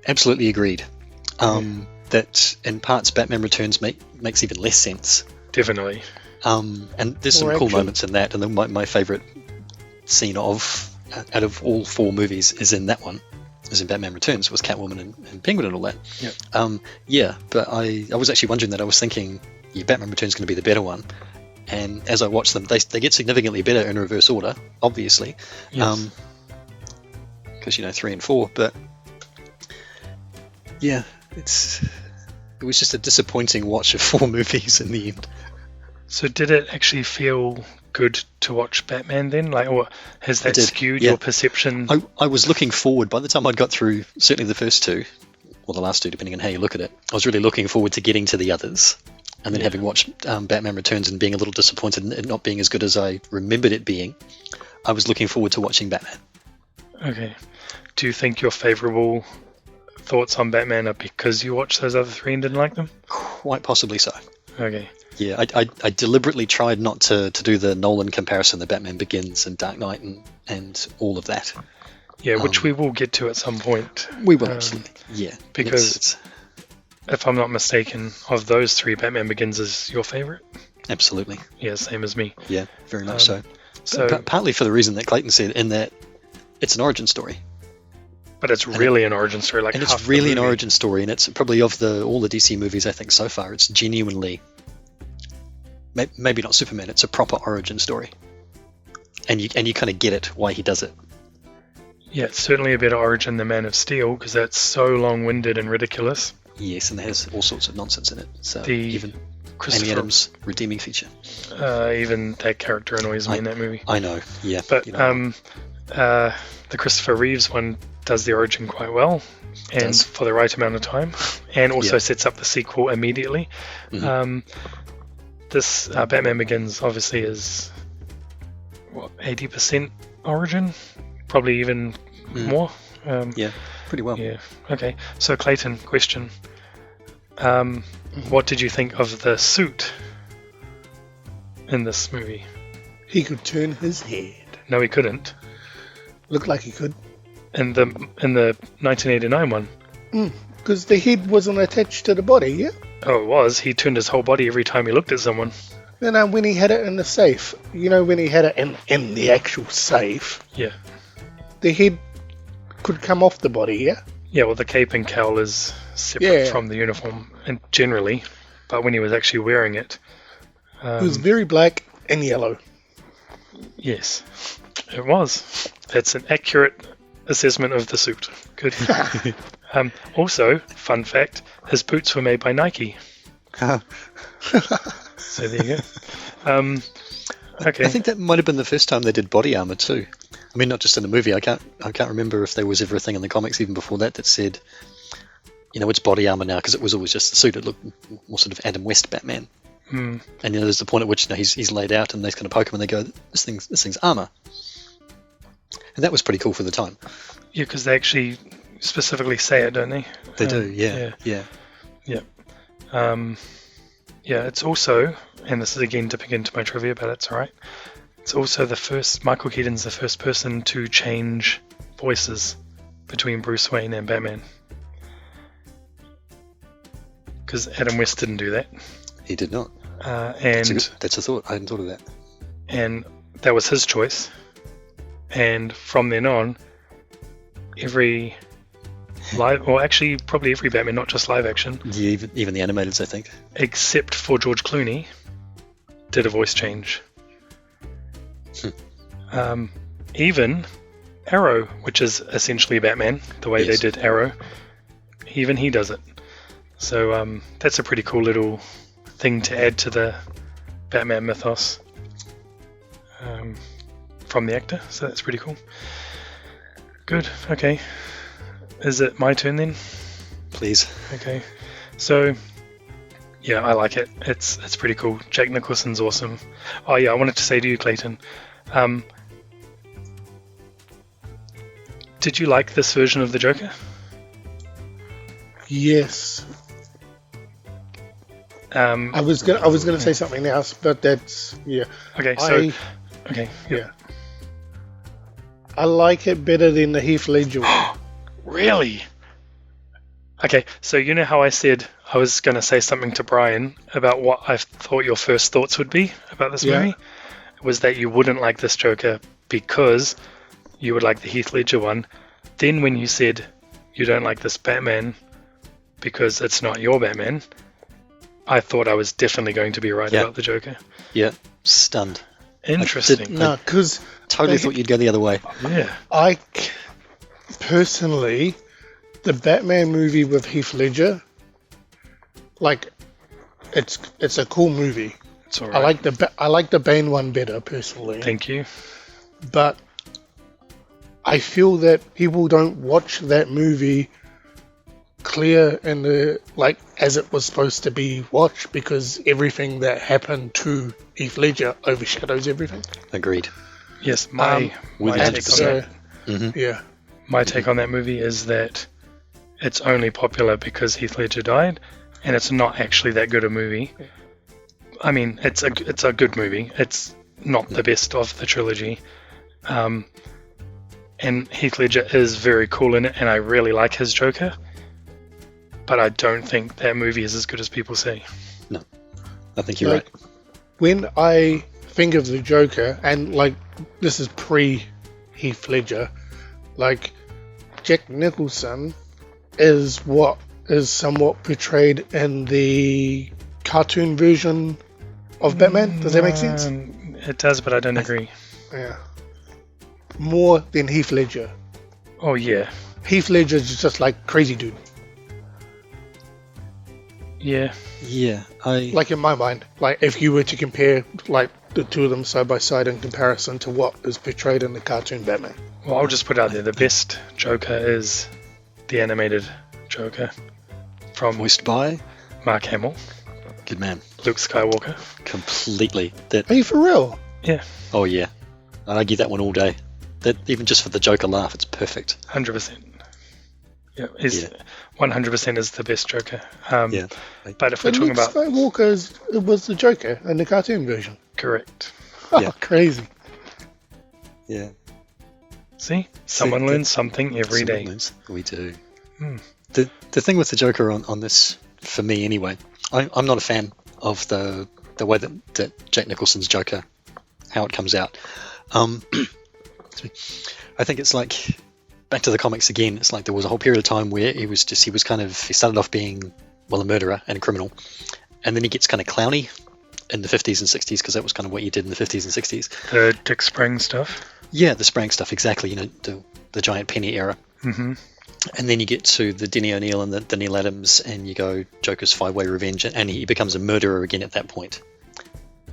absolutely agreed. That in parts Batman Returns makes even less sense. Definitely. And there's some cool moments in that, and then my favourite scene out of all four movies is in that one. Is in Batman Returns, was Catwoman and Penguin and all that. Yep. But I was actually wondering that. I was thinking, Batman Returns is going to be the better one. And as I watch them, they get significantly better in reverse order, obviously. Yes. Because, 3 and 4. But, yeah, it was just a disappointing watch of four movies in the end. So did it actually feel good to watch Batman then? Or has that skewed your perception? I was looking forward. By the time I'd got through certainly the first two, or the last two, depending on how you look at it, I was really looking forward to getting to the others. And then having watched Batman Returns and being a little disappointed in it not being as good as I remembered it being, I was looking forward to watching Batman. Okay. Do you think your favourable thoughts on Batman are because you watched those other three and didn't like them? Quite possibly so. Okay. Yeah, I deliberately tried not to do the Nolan comparison, the Batman Begins and Dark Knight and all of that. Yeah, which we will get to at some point. We will, absolutely. Yeah. Because, if I'm not mistaken, of those three, Batman Begins is your favourite? Absolutely. Yeah, same as me. Yeah, very much so. So, partly for the reason that Clayton said, in that it's an origin story. But it's really an origin story. And it's really an origin story, and it's probably of all the DC movies I think so far, it's genuinely, maybe not Superman, it's a proper origin story. And you kind of get it, why he does it. Yeah, it's certainly a better origin than Man of Steel, because that's so long-winded and ridiculous. Yes, and it has all sorts of nonsense in it. So Even Amy Adams' redeeming feature. Even that character annoys me in that movie. I know, yeah. But the Christopher Reeves one does the origin quite well, and for the right amount of time, and also sets up the sequel immediately. Mm-hmm. This Batman Begins obviously is 80% origin, probably even more. Yeah, pretty well. Yeah. Okay. So Clayton, question: what did you think of the suit in this movie? He could turn his head. No, he couldn't. Looked like he could. In the 1989 one. Because the head wasn't attached to the body, yeah? Oh, it was. He turned his whole body every time he looked at someone. Then when he had it in the safe, when he had it in the actual safe, yeah, the head could come off the body, yeah? Yeah, well, the cape and cowl is separate from the uniform, and generally, but when he was actually wearing it... it was very black and yellow. Yes, it was. That's an accurate assessment of the suit. Good. Also, fun fact, his boots were made by Nike. So there you go. Okay. I think that might have been the first time they did body armor too. I mean, not just in the movie. I can't remember if there was ever a thing in the comics even before that said, it's body armor now, because it was always just the suit. It looked more sort of Adam West Batman. And there's the point at which he's laid out, and they kind of poke him, and they go, "This thing's armor." And that was pretty cool for the time. Yeah, because they actually specifically say it, don't they? They do. Yeah. It's also, and this is again dipping into my trivia, but it's alright. It's also Michael Keaton's the first person to change voices between Bruce Wayne and Batman. Because Adam West didn't do that. He did not. And that's a thought. I hadn't thought of that. And that was his choice. And from then on, every probably every Batman, not just live action. Yeah, even the animateds, I think. Except for George Clooney, did a voice change. Even Arrow, which is essentially Batman, the way they did Arrow, even he does it. So that's a pretty cool little thing to add to the Batman mythos from the actor. So that's pretty cool. Good. Okay. Is it my turn then? Please. Okay. So, yeah, I like it. It's pretty cool. Jack Nicholson's awesome. Oh yeah, I wanted to say to you, Clayton, did you like this version of the Joker? Yes. I was gonna say something else, but that's Okay, so yeah. I like it better than the Heath Ledger one. Really? Okay, so you know how I said I was going to say something to Brian about what I thought your first thoughts would be about this movie? Was that you wouldn't like this Joker because you would like the Heath Ledger one. Then when you said you don't like this Batman because it's not your Batman, I thought I was definitely going to be right about the Joker. Yeah, stunned. Interesting. No, because... Totally thought you'd go the other way. Yeah. I personally, the Batman movie with Heath Ledger, it's a cool movie. It's all right. I like the Bane one better personally. Thank you. But I feel that people don't watch that movie clear and as it was supposed to be watched, because everything that happened to Heath Ledger overshadows everything. Agreed. Yes, my take on that. Yeah. My take on that movie is that it's only popular because Heath Ledger died, and it's not actually that good a movie. I mean, it's a good movie. It's not the best of the trilogy. And Heath Ledger is very cool in it, and I really like his Joker. But I don't think that movie is as good as people say. No, I think you're right. When I think of the Joker, and like this is pre Heath Ledger, like Jack Nicholson is what is somewhat portrayed in the cartoon version of Batman. Does that make sense? It does, but I don't agree. Yeah. More than Heath Ledger. Oh yeah. Heath Ledger is just like crazy dude. Yeah. Yeah, Like in my mind, like if you were to compare like the two of them side by side in comparison to what is portrayed in the cartoon Batman. Well, I'll just put out there, the best Joker is the animated Joker from voiced by Mark Hamill, good man, Luke Skywalker. completely. That Are you for real? Yeah, oh yeah, I'd argue that one all day. That even just for the Joker laugh, it's perfect. 100%. Yeah, 100% is the best Joker. Yeah, But if we're But talking Luke about Skywalker was the Joker in the cartoon version. correct, Oh, Yeah. crazy. yeah. see, someone See, learns something every day. Sometimes we do. Hmm. The thing with the Joker on this, for me anyway, I'm not a fan of the way that Jack Nicholson's Joker, how it comes out. I think it's like, back to the comics again, it's like there was a whole period of time where he started off being, well, a murderer and a criminal, and then he gets kind of clowny in the 50s and 60s, because that was kind of what you did in the 50s and 60s. The Dick Sprang stuff. Yeah, the Sprang stuff, exactly, the giant penny era. Mm-hmm. And then you get to the Denny O'Neil and the Neil Adams, and you go Joker's Five-Way Revenge, and he becomes a murderer again at that point.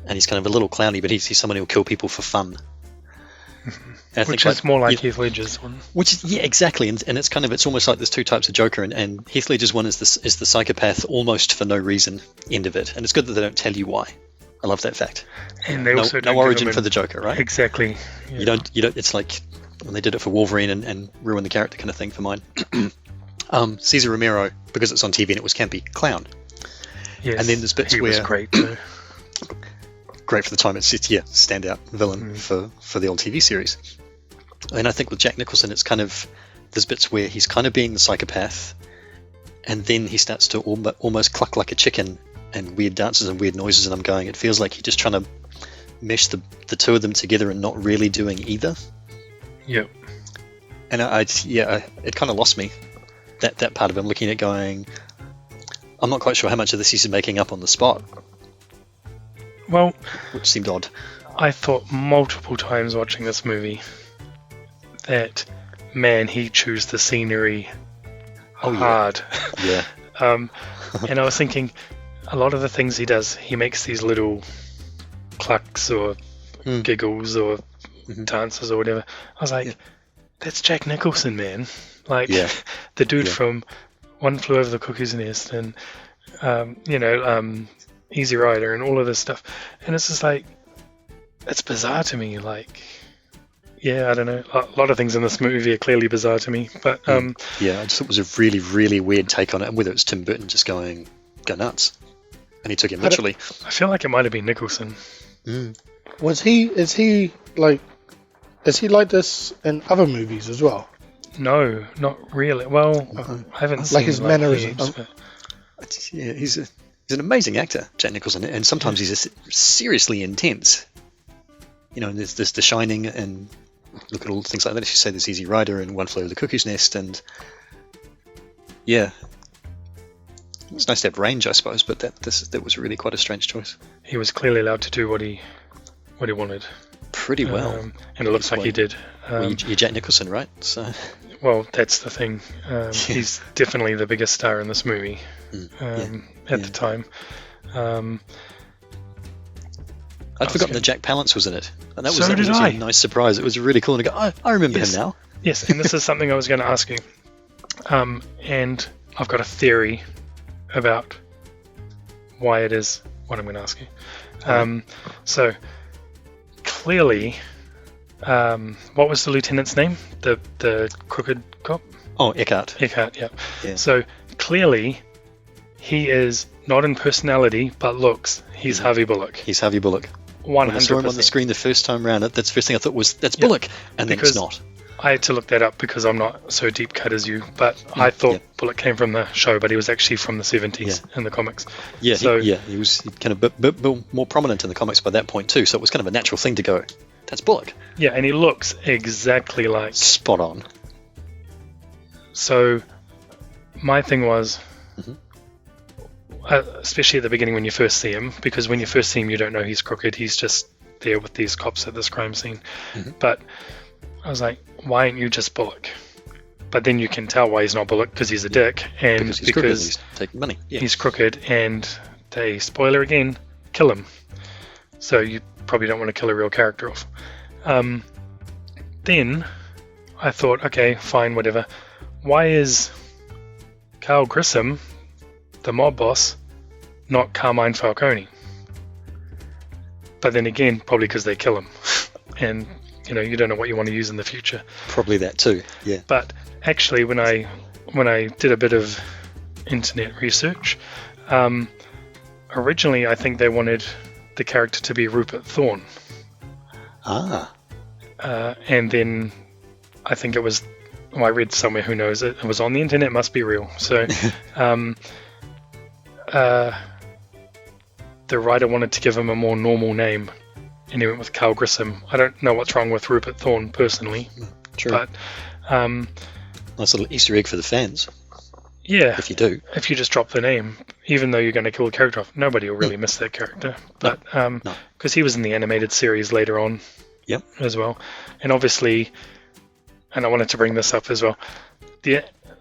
And he's kind of a little clowny, but he's someone who'll kill people for fun. Which is more like Heath Ledger's one. Yeah, exactly, and it's almost like there's two types of Joker, and Heath Ledger's one is the psychopath almost for no reason end of it, and it's good that they don't tell you why. I love that fact. And they also don't no give origin him for the Joker, right? Exactly. Yeah. You don't. It's like when they did it for Wolverine and ruined the character kind of thing for mine. Cesar Romero, because it's on TV and it was campy, clown. Yes, and then there's bits he where was great too. Great for the time. It's just standout villain for the old TV series. And I think with Jack Nicholson, it's kind of there's bits where he's kind of being the psychopath, and then he starts to almost cluck like a chicken and weird dances and weird noises, and I'm going, it feels like he's just trying to mesh the two of them together and not really doing either. Yep. And it kind of lost me, that part of him, looking at going, I'm not quite sure how much of this he's making up on the spot. Well, which seemed odd. I thought multiple times watching this movie that, man, he chews the scenery hard. Yeah. And I was thinking, a lot of the things he does, he makes these little clucks or giggles or dances or whatever. I was like, that's Jack Nicholson, man. Like, the dude from One Flew Over the Cuckoo's Nest and, Easy Rider and all of this stuff. And it's just like, it's bizarre to me. Like, I don't know. A lot of things in this movie are clearly bizarre to me. But I just thought it was a really, really weird take on it. And whether it's Tim Burton just go nuts. And he took him literally. I feel like it might have been Nicholson. Is he like this in other movies as well? No, not really. Well, I haven't seen his mannerisms. He's an amazing actor, Jack Nicholson, and sometimes he's seriously intense. And there's The Shining, and look at all things like that. If you say there's Easy Rider and One Flew Over the Cuckoo's Nest, and it's nice to have range, I suppose, but that was really quite a strange choice. He was clearly allowed to do what he wanted. Pretty well. And it looks like he did. You're Jack Nicholson, right? So. Well, that's the thing. He's definitely the biggest star in this movie at the time. I'd forgotten that Jack Palance was in it, and that was I. a nice surprise. It was really cool, and I remember him now. Yes, and this is something I was going to ask you. And I've got a theory about why it is what I'm going to ask you. So, clearly, what was the lieutenant's name? The crooked cop? Oh, Eckhart. Eckhart, yeah. Yeah. So clearly, he is not in personality, but looks. He's Harvey Bullock. He's Harvey Bullock. 100%. When I saw him on the screen the first time round, that's the first thing I thought was, that's Bullock, and then it's not. I had to look that up because I'm not so deep cut as you, but I thought Bullock came from the show, but he was actually from the 70s in the comics. Yeah, so, he was kind of bit more prominent in the comics by that point too, so it was kind of a natural thing to go, that's Bullock. Yeah, and he looks exactly like... Spot on. So, my thing was, especially at the beginning when you first see him, because when you first see him you don't know he's crooked, he's just there with these cops at this crime scene. But I was like, why aren't you just Bullock? But then you can tell why he's not Bullock, because he's a dick, and because he's crooked, he's taking money. Yeah. He's crooked, and they, spoiler again, kill him. So you probably don't want to kill a real character off. Then I thought, okay, fine, whatever. Why is Carl Grissom, the mob boss, not Carmine Falcone? But then again, probably because they kill him. And, you know, you don't know what you want to use in the future. Probably that too, yeah. But actually, when I did a bit of internet research, originally I think they wanted the character to be Rupert Thorne. And then I think it was, I read somewhere, who knows, it was on the internet, must be real. So the writer wanted to give him a more normal name, and he went with Carl Grissom. I don't know what's wrong with Rupert Thorne personally. True. But nice little Easter egg for the fans. Yeah. If you do. If you just drop the name, even though you're going to kill the character off, nobody will really miss that character. But because he was in the animated series later on as well. And obviously, and I wanted to bring this up as well.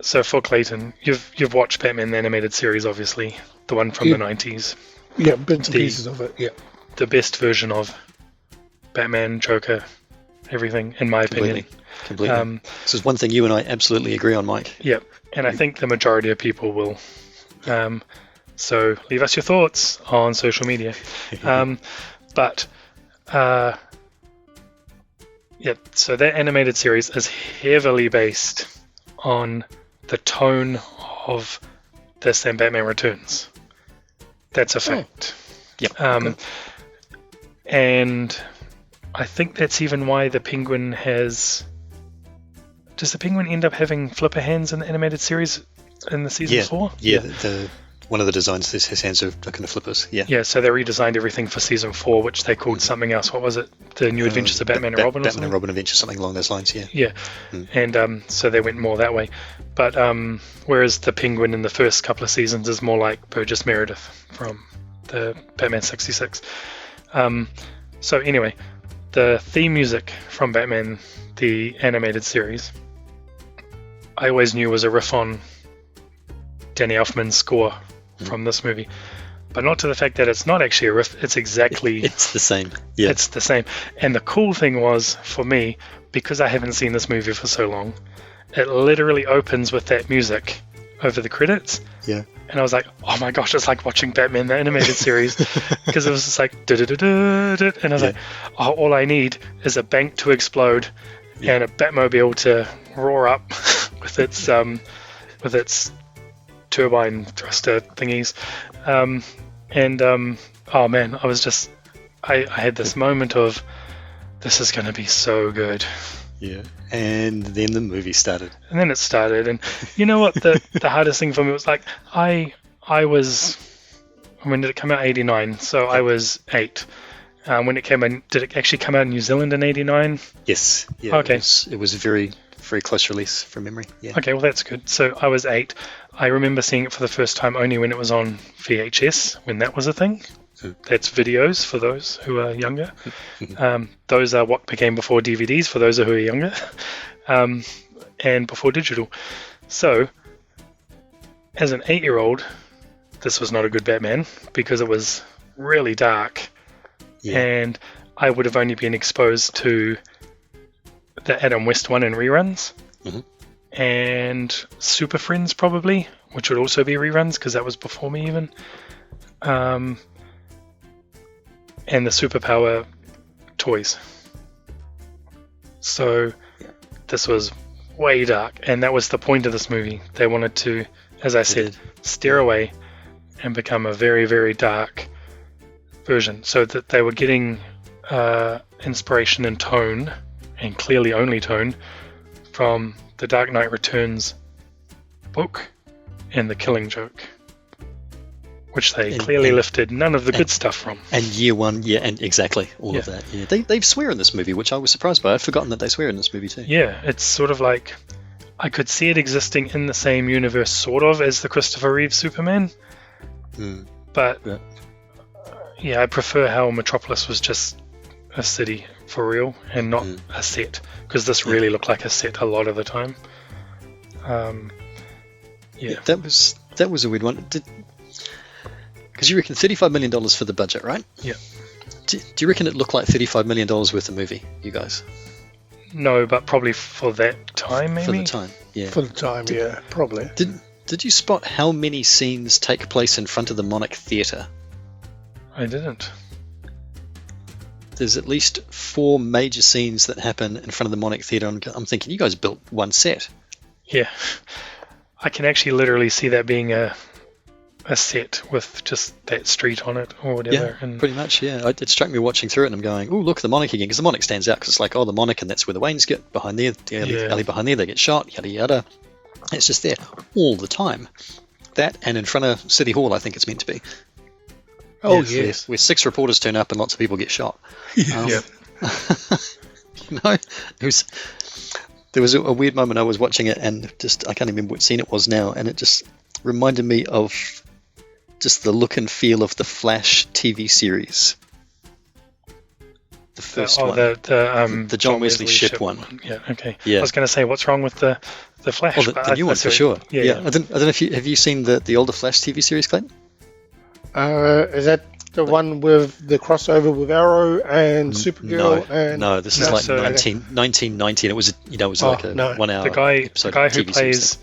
So for Clayton, you've watched Batman the animated series, obviously, the one from the 90s. Yeah, bits and pieces of it, yeah. The best version of Batman, Joker, everything, in my opinion. Completely. This is one thing you and I absolutely agree on, Mike. Yeah, and I think the majority of people will. So leave us your thoughts on social media. But so that animated series is heavily based on the tone of this and Batman Returns. That's a fact. And I think that's even why the Penguin has... Does the Penguin end up having flipper hands in the animated series in the season 4? Yeah, one of the designs, his hands are kind of flippers. Yeah, so they redesigned everything for season 4, which they called something else. What was it? The New Adventures of Batman and Robin or something? Batman and Robin Adventures, something along those lines, yeah. Yeah, and so they went more that way. But whereas the Penguin in the first couple of seasons is more like Burgess Meredith from the Batman 66. So anyway, the theme music from Batman, the animated series, I always knew was a riff on Danny Elfman's score from this movie, but not to the fact that it's not actually a riff. It's exactly... It's the same. Yeah. It's the same. And the cool thing was, for me, because I haven't seen this movie for so long, it literally opens with that music over the credits. Yeah. And I was like, oh my gosh, it's like watching Batman the animated series, because it was just like da-da-da-da-da, and I was like, oh, all I need is a bank to explode and a Batmobile to roar up with its turbine thruster thingies. Oh man, I was just, I had this moment of, this is going to be so good. Yeah. And then the movie started. And then it started, and you know what the hardest thing for me was, like, I was, when did it come out? 89, so I was 8. When it came in, did it actually come out in New Zealand in 89? Yes. Yeah, okay. It was a very, very close release from memory. Yeah. Okay, well that's good. So I was 8. I remember seeing it for the first time only when it was on VHS, when that was a thing. That's videos for those who are younger. Those are what became before DVDs for those who are younger, and before digital. So, as an 8-year-old, this was not a good Batman because it was really dark, and I would have only been exposed to the Adam West one in reruns, and Super Friends probably, which would also be reruns because that was before me even. And the Superpower toys. So this was way dark, and that was the point of this movie. They wanted to, as I said, steer away and become a very, very dark version, so that they were getting inspiration in tone, and clearly only tone, from The Dark Knight Returns book and The Killing Joke, which they clearly lifted none of the good stuff from. And Year One, and exactly, all of that. Yeah, they swear in this movie, which I was surprised by. I'd forgotten that they swear in this movie too. Yeah, it's sort of like, I could see it existing in the same universe, sort of, as the Christopher Reeve Superman. But I prefer how Metropolis was just a city for real and not a set, because this really looked like a set a lot of the time. That was a weird one. Because you reckon $35 million for the budget, right? Yeah. Do you reckon it looked like $35 million worth of movie, you guys? No, but probably for that time, maybe? For the time, yeah. For the time, probably. Did you spot how many scenes take place in front of the Monarch Theatre? I didn't. There's at least 4 major scenes that happen in front of the Monarch Theatre. I'm thinking, you guys built one set. Yeah. I can actually literally see that being a set with just that street on it or whatever. Yeah, pretty much, yeah. It struck me watching through it, and I'm going, oh, look, the Monarch again, because the Monarch stands out, because it's like, oh, the Monarch, and that's where the Waynes get behind there, the alley behind there, they get shot, yada yada. It's just there all the time. That, and in front of City Hall, I think it's meant to be. Oh, yes. Where 6 reporters turn up and lots of people get shot. Yeah. There was a weird moment I was watching it, and I can't remember what scene it was now, and it just reminded me of just the look and feel of the Flash TV series. The first one. The John Wesley Shipp one. Yeah, okay. Yeah. I was going to say, what's wrong with the Flash? Oh, the new one, for sure. Yeah. I don't know if have you seen the older Flash TV series, Clayton? Is that the one with the crossover with Arrow and Supergirl? No, this is like 1990, and it was like a 1 hour. The guy who TV plays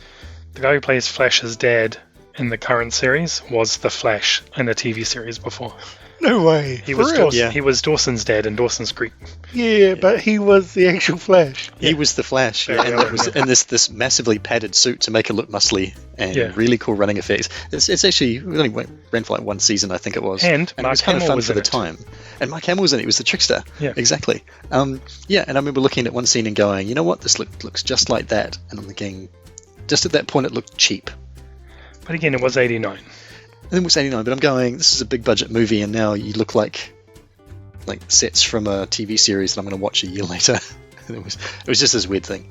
the guy who plays Flash's dad in the current series was the Flash in a TV series before. No way. He was Dawson's dad in Dawson's Creek. Yeah, but he was the actual Flash. He was the Flash, and it was in this massively padded suit to make it look muscly and really cool running effects. It's actually, it only ran for like 1 season, I think it was. And it was kind of fun for the time. And Mark Hamill was in it. He was the trickster. Yeah. Exactly. And I remember looking at one scene and going, you know what, this looks just like that. And I'm thinking, just at that point it looked cheap. But again, it was 89. I think it was 89, but I'm going, this is a big budget movie, and now you look like sets from a TV series that I'm going to watch a year later. It was just this weird thing.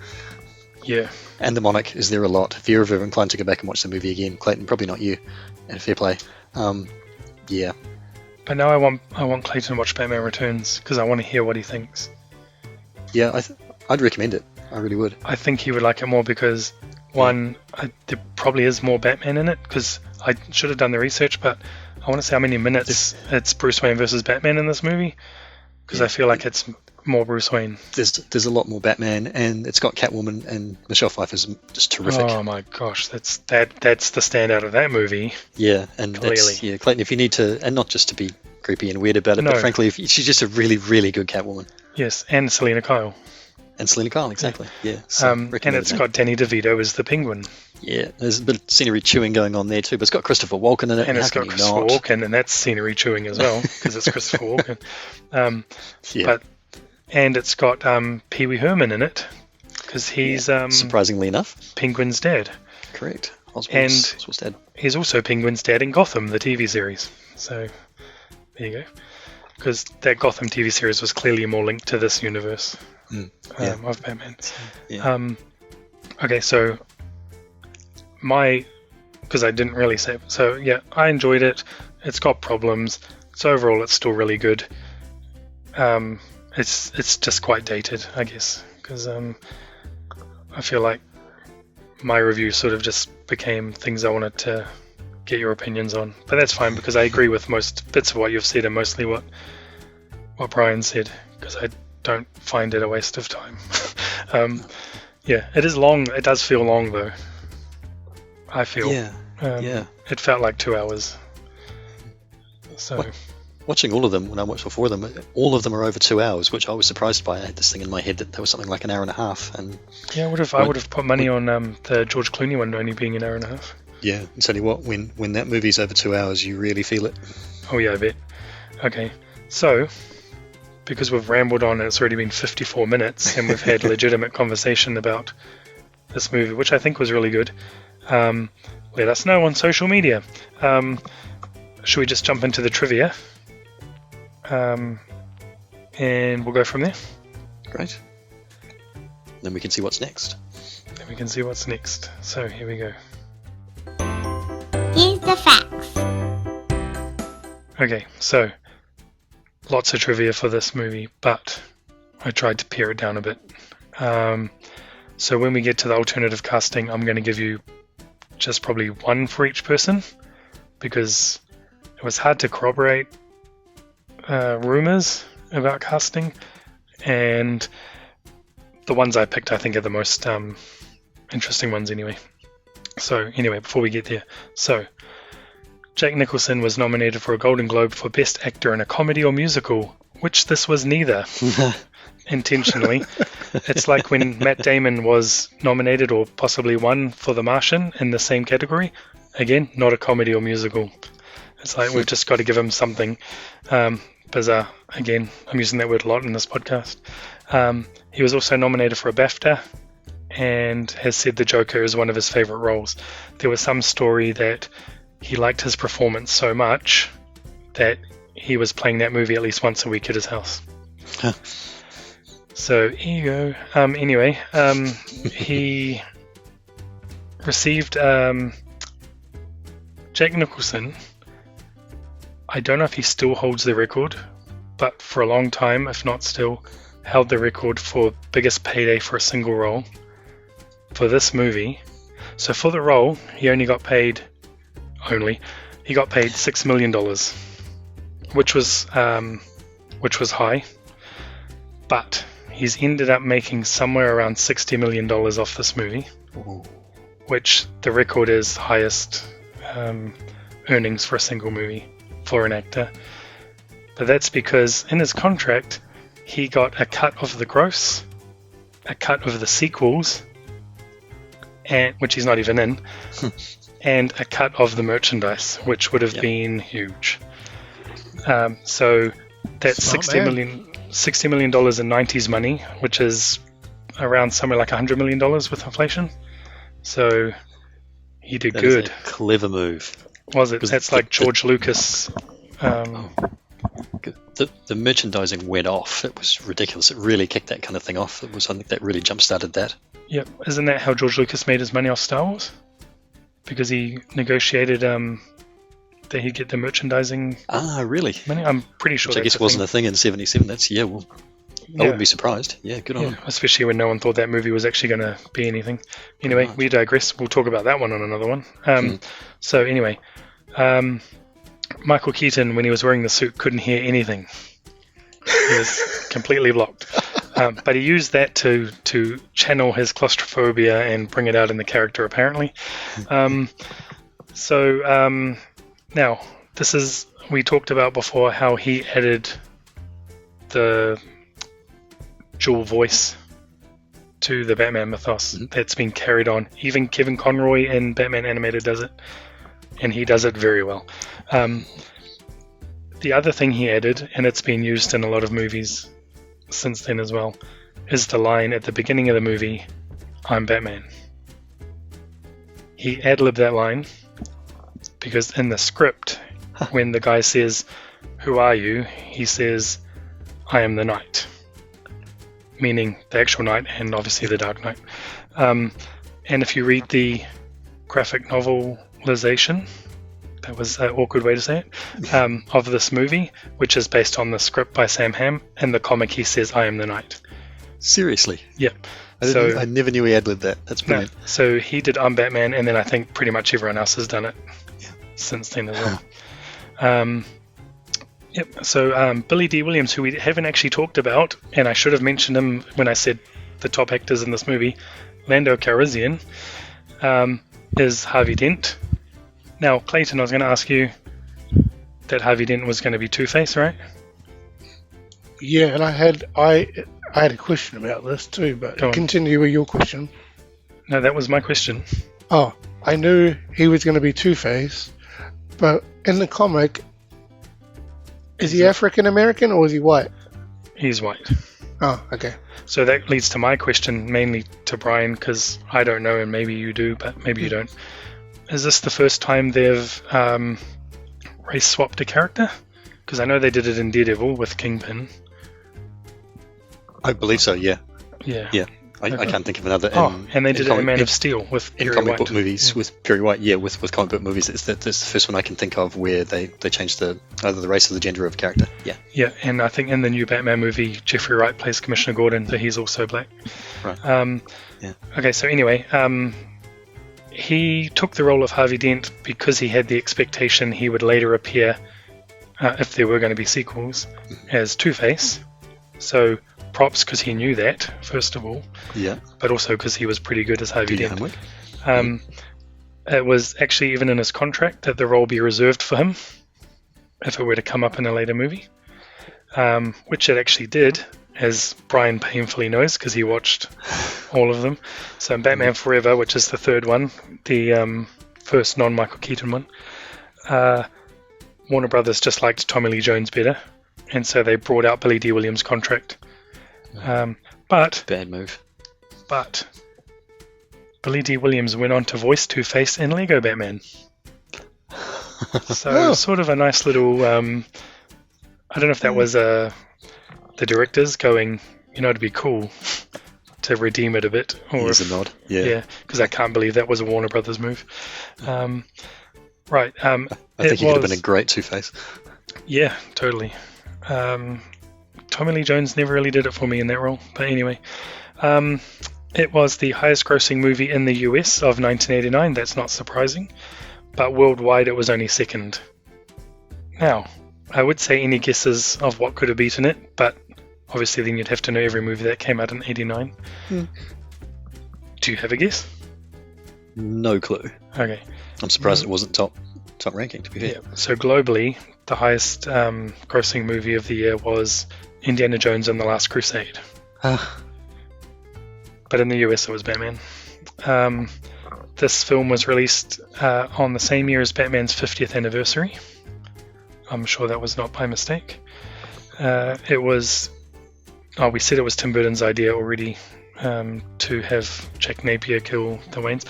Yeah. And the Monarch is there a lot. If you're ever inclined to go back and watch the movie again, Clayton, probably not you, and fair play. Yeah. But now I want Clayton to watch Batman Returns, because I want to hear what he thinks. Yeah, I'd recommend it. I really would. I think he would like it more because, one, there probably is more Batman in it, because I should have done the research, but I want to see how many minutes it's Bruce Wayne versus Batman in this movie, because I feel like it's more Bruce Wayne. There's a lot more Batman, and it's got Catwoman, and Michelle Pfeiffer's just terrific. Oh my gosh, that's the standout of that movie. Yeah, and clearly, Clayton, if you need to, and not just to be creepy and weird about it, but frankly, she's just a really, really good Catwoman. Yes, and Selena Kyle. And Selena Kyle, exactly. Yeah. So and it's got Danny DeVito as the Penguin. Yeah, there's a bit of scenery chewing going on there too, but it's got Christopher Walken in it. And it's got Christopher Walken, and that's scenery chewing as well, because it's Christopher Walken. And it's got Pee Wee Herman in it, because he's surprisingly enough Penguin's dad. Correct. Oswald's dad. He's also Penguin's dad in Gotham, the TV series. So there you go. Because that Gotham TV series was clearly more linked to this universe of Batman. Yeah. Okay, so because I didn't really say, so yeah, I enjoyed it. It's got problems. So overall, it's still really good. It's just quite dated, I guess, because I feel like my review sort of just became things I wanted to get your opinions on. But that's fine, because I agree with most bits of what you've said and mostly what Brian said, because I don't find it a waste of time. It is long. It does feel long, though. I feel. Yeah. It felt like 2 hours. So. watching all of them, when I watched all 4 of them, all of them are over 2 hours, which I was surprised by. I had this thing in my head that there was something like an hour and a half. And yeah, I would have put money on the George Clooney one only being an hour and a half. Yeah, and tell you what, when that movie's over 2 hours, you really feel it. Oh yeah, I bet. Okay, so because we've rambled on, it's already been 54 minutes, and we've had legitimate conversation about this movie, which I think was really good. Let us know on social media. Should we just jump into the trivia? And we'll go from there. Great. Then we can see what's next. So here we go. Here's the facts. Okay, so lots of trivia for this movie, but I tried to pare it down a bit. So when we get to the alternative casting, I'm going to give you just probably one for each person, because it was hard to corroborate rumors about casting, and the ones I picked I think are the most interesting ones anyway. So anyway, before we get there, so Jack Nicholson was nominated for a Golden Globe for Best Actor in a Comedy or Musical, which this was neither. Intentionally. It's like when Matt Damon was nominated or possibly won for The Martian in the same category. Again, not a comedy or musical. It's like we've just got to give him something bizarre. Again, I'm using that word a lot in this podcast. He was also nominated for a BAFTA and has said The Joker is one of his favourite roles. There was some story that he liked his performance so much that he was playing that movie at least once a week at his house. So here you go. Anyway, he received Jack Nicholson. I don't know if he still holds the record, but for a long time, if not still, held the record for biggest payday for a single role for this movie. So for the role, he got paid $6 million, which was high, but he's ended up making somewhere around $60 million off this movie. Ooh. Which the record is highest earnings for a single movie for an actor. But that's because in his contract, he got a cut of the gross, a cut of the sequels, and which he's not even in, and a cut of the merchandise, which would have been huge. So that's $60 million in 90s money, which is around somewhere like $100 million with inflation. So he did that good. Is a clever move. Was it? That's like George Lucas. The merchandising went off. It was ridiculous. It really kicked that kind of thing off. It was something that really jump-started that. Yep. Isn't that how George Lucas made his money off Star Wars? Because he negotiated that he'd get the merchandising. Ah, really? Money. I'm pretty sure. Which I guess wasn't a thing in '77. That's I wouldn't be surprised. Yeah, good on him. Especially when no one thought that movie was actually going to be anything. Anyway, we digress. We'll talk about that one on another one. So anyway, Michael Keaton, when he was wearing the suit, couldn't hear anything. He was completely blocked. But he used that to channel his claustrophobia and bring it out in the character, apparently. Now, this is, we talked about before how he added the dual voice to the Batman mythos that's been carried on. Even Kevin Conroy in Batman Animated does it, and he does it very well. The other thing he added, and it's been used in a lot of movies since then as well, is the line at the beginning of the movie, "I'm Batman." He ad-libbed that line because in the script, when the guy says, "Who are you?" he says, "I am the Knight," meaning the actual Knight and obviously the Dark Knight. And if you read the graphic novelization, that was an awkward way to say it, of this movie, which is based on the script by Sam Hamm, in the comic he says, "I am the Knight." Seriously? Yep. I never knew he ad-libbed that. That's brilliant. No, so he did "I'm Batman," and then I think pretty much everyone else has done it since then as well. Yep. So Billy D. Williams, who we haven't actually talked about, and I should have mentioned him when I said the top actors in this movie, Lando Calrissian, is Harvey Dent. Now, Clayton, I was going to ask you, that Harvey Dent was going to be Two-Face, right? Yeah, and I had a question about this too, but Go on. continue with your question. No, that was my question. Oh, I knew he was going to be Two-Face, but in the comic, is he African American or is he white? He's white. Oh, okay. So that leads to my question, mainly to Brian, because I don't know, and maybe you do, but maybe you don't. Is this the first time they've race swapped a character? Because I know they did it in Daredevil with Kingpin. I believe so. Yeah. Yeah. Yeah. I can't think of another. And they did it in Man of Steel with in Perry comic White. book movies with Perry White. Yeah, with comic book movies, that's the first one I can think of where they changed either the race or the gender of a character. Yeah. Yeah, and I think in the new Batman movie, Jeffrey Wright plays Commissioner Gordon, so he's also black. Right. Yeah. Okay, so anyway, he took the role of Harvey Dent because he had the expectation he would later appear, if there were going to be sequels, as Two-Face. So props because he knew that, first of all. Yeah. But also because he was pretty good as Harvey Do your Dent. homework. It was actually even in his contract that the role be reserved for him if it were to come up in a later movie, which it actually did, as Brian painfully knows because he watched all of them. So in Batman Forever, which is the third one, the first non-Michael Keaton one, Warner Brothers just liked Tommy Lee Jones better, and so they brought out Billy D. Williams' contract. But Bad move. Billy D. Williams went on to voice Two-Face in Lego Batman. So sort of a nice little, I don't know if that was the directors going, it'd be cool to redeem it a bit. Or Here's a nod. Yeah. because I can't believe that was a Warner Brothers move. Right. I think he could have been a great Two-Face. Yeah, totally. Tommy Lee Jones never really did it for me in that role. But anyway, it was the highest grossing movie in the US of 1989. That's not surprising. But worldwide, it was only second. Now, I would say any guesses of what could have beaten it, but obviously then you'd have to know every movie that came out in 89. Do you have a guess? No clue. Okay. I'm surprised it wasn't top ranking, to be fair. Yeah. So globally, the highest grossing movie of the year was Indiana Jones and the Last Crusade. But in the US, it was Batman. This film was released on the same year as Batman's 50th anniversary. I'm sure that was not by mistake. It was... Oh, we said it was Tim Burton's idea already to have Jack Napier kill the Waynes.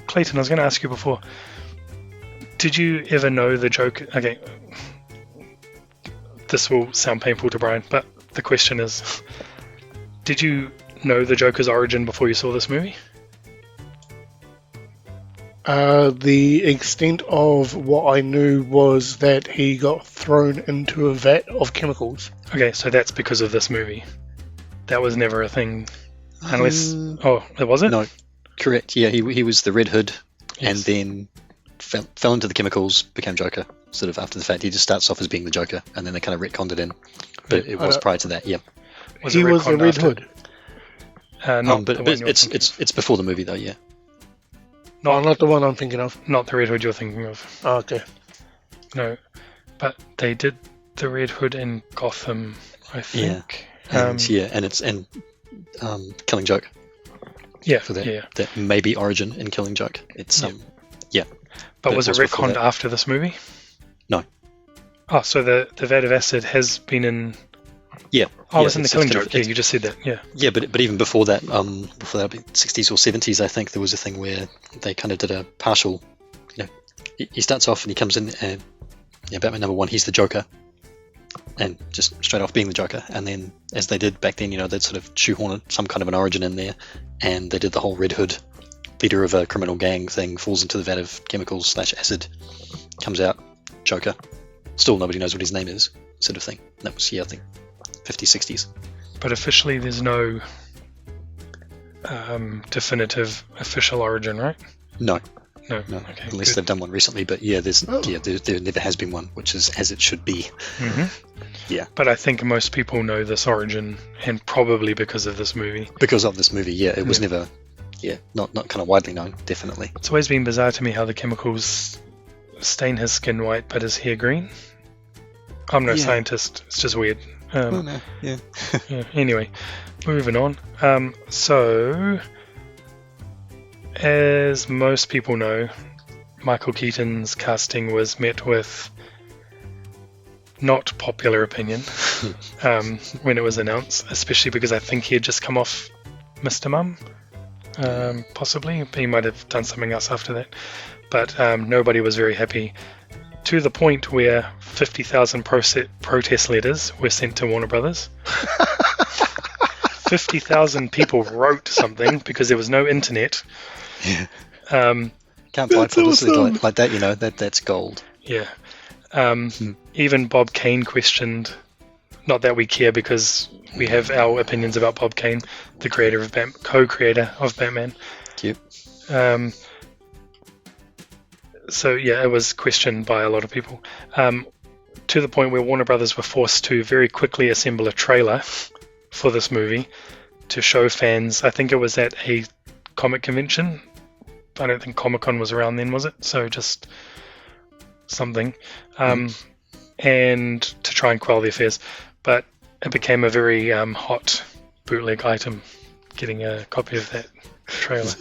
Clayton, I was going to ask you before, did you ever know the joke? Okay, this will sound painful to Brian, but the question is, did you know the Joker's origin before you saw this movie? The extent of what I knew was that he got thrown into a vat of chemicals. Okay, so that's because of this movie. That was never a thing, unless... Oh, it wasn't? No, correct. Yeah, he was the Red Hood, Yes. and then fell into the chemicals, became Joker. Sort of after the fact, he just starts off as being the Joker, and then they kind of retconned it in. But it was prior to that, yeah. He was the Red Hood. Not But the one you're thinking it's before the movie though, yeah. No, not the one I'm thinking of. Not the Red Hood you're thinking of. Oh, okay. No, but they did the Red Hood in Gotham, I think. And Killing Joke Yeah, for that. yeah. That may be origin in Killing Joke. It's yeah. But was it before retconned that. after this movie? No. Oh, so the vat of acid has been in... Yeah. Oh, it's in the it's Killing kind Joke. of- Yeah, it's- you just said that. Yeah. Yeah, but even before that, 60s or 70s, I think there was a thing where they kind of did a partial. He starts off and he comes in, and Batman #1, he's the Joker, and just straight off being the Joker. And then, as they did back then, they'd sort of shoehorn some kind of an origin in there, and they did the whole Red Hood, leader of a criminal gang thing, falls into the vat of chemicals / acid, comes out, Joker. Still nobody knows what his name is, sort of thing. That was I think 50s, 60s. But officially, there's no definitive official origin, right? No. No. Okay, unless good. they've done one recently, but there never has been one, which is as it should be. Yeah, But I think most people know this origin, and probably because of this movie. because of this movie. Yeah, it was never, not kind of widely known. Definitely. It's always been bizarre to me how the chemicals stain his skin white, but his hair green. I'm no Yeah. scientist. It's just weird. Oh, no. Yeah. Yeah, anyway, moving on. So, as most people know, Michael Keaton's casting was met with not popular opinion when it was announced, especially because I think he had just come off Mr. Mum, possibly. He might have done something else after that. But nobody was very happy, to the point where 50,000 protest letters were sent to Warner Brothers. 50,000 people wrote something because there was no internet. Yeah. Um, Can't buy That's publicity awesome. like that, you know. That's gold. yeah. Even Bob Kane questioned, not that we care because we have our opinions about Bob Kane, the creator of co-creator of Batman. Cute. So yeah, it was questioned by a lot of people, to the point where Warner Brothers were forced to very quickly assemble a trailer for this movie to show fans. I think it was at a comic convention. I don't think Comic-Con was around then, was it? So just something. And to try and quell the affairs. But it became a very hot bootleg item, getting a copy of that trailer.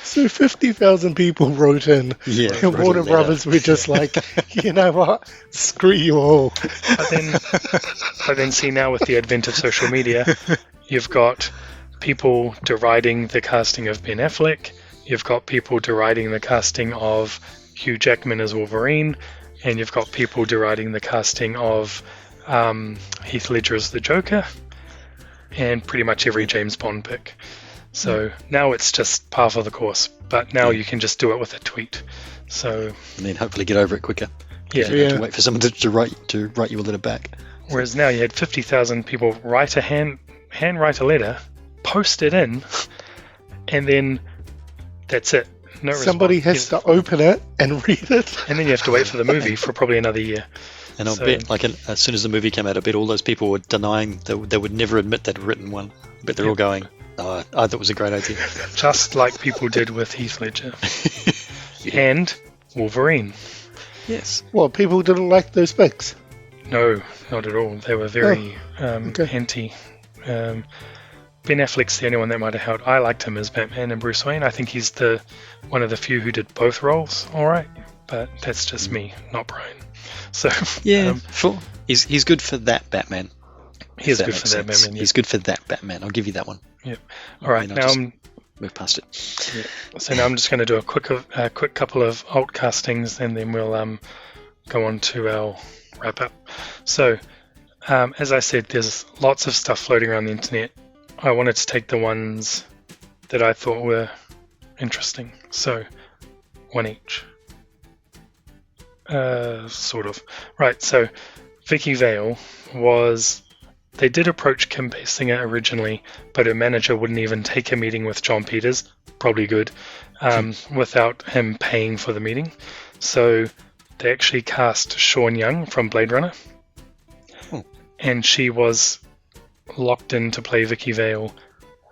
So 50,000 people wrote in, Yeah. and Warner Brothers were just like, you know what? Screw you all. But then see, now with the advent of social media, you've got people deriding the casting of Ben Affleck, you've got people deriding the casting of Hugh Jackman as Wolverine, and you've got people deriding the casting of Heath Ledger as the Joker, and pretty much every James Bond pick. So now it's just par for the course, but now you can just do it with a tweet. So And then hopefully get over it quicker. yeah. You don't have to wait for someone to write you a letter back. Whereas now you had 50,000 people handwrite a letter, post it in, and then that's it. No Somebody response. has to open it and read it. And then you have to wait for the movie for probably another year. And I'll So- bet, as soon as the movie came out, I bet all those people were denying they would never admit they'd written one. I bet they're all going, "Oh, I thought it was a great idea." Just like people did with Heath Ledger. And Wolverine. Yes. Well, people didn't like those pics. No, not at all. They were very okay. anti. Ben Affleck's the only one that might have held. I liked him as Batman and Bruce Wayne. I think he's one of the few who did both roles all right. But that's just me, not Brian. So Yeah. He's good for that Batman. he is if good for makes that sense. Batman. Yeah. He's good for that Batman. I'll give you that one. All right, I'll now just I'm move past it. So now I'm just going to do a quick couple of alt castings, and then we'll go on to our wrap up. So, as I said, there's lots of stuff floating around the internet. I wanted to take the ones that I thought were interesting. So, one each. Sort of. Right, so Vicky Vale they did approach Kim Basinger originally, but her manager wouldn't even take a meeting with John Peters, probably good, without him paying for the meeting. So they actually cast Sean Young from Blade Runner, and she was locked in to play Vicky Vale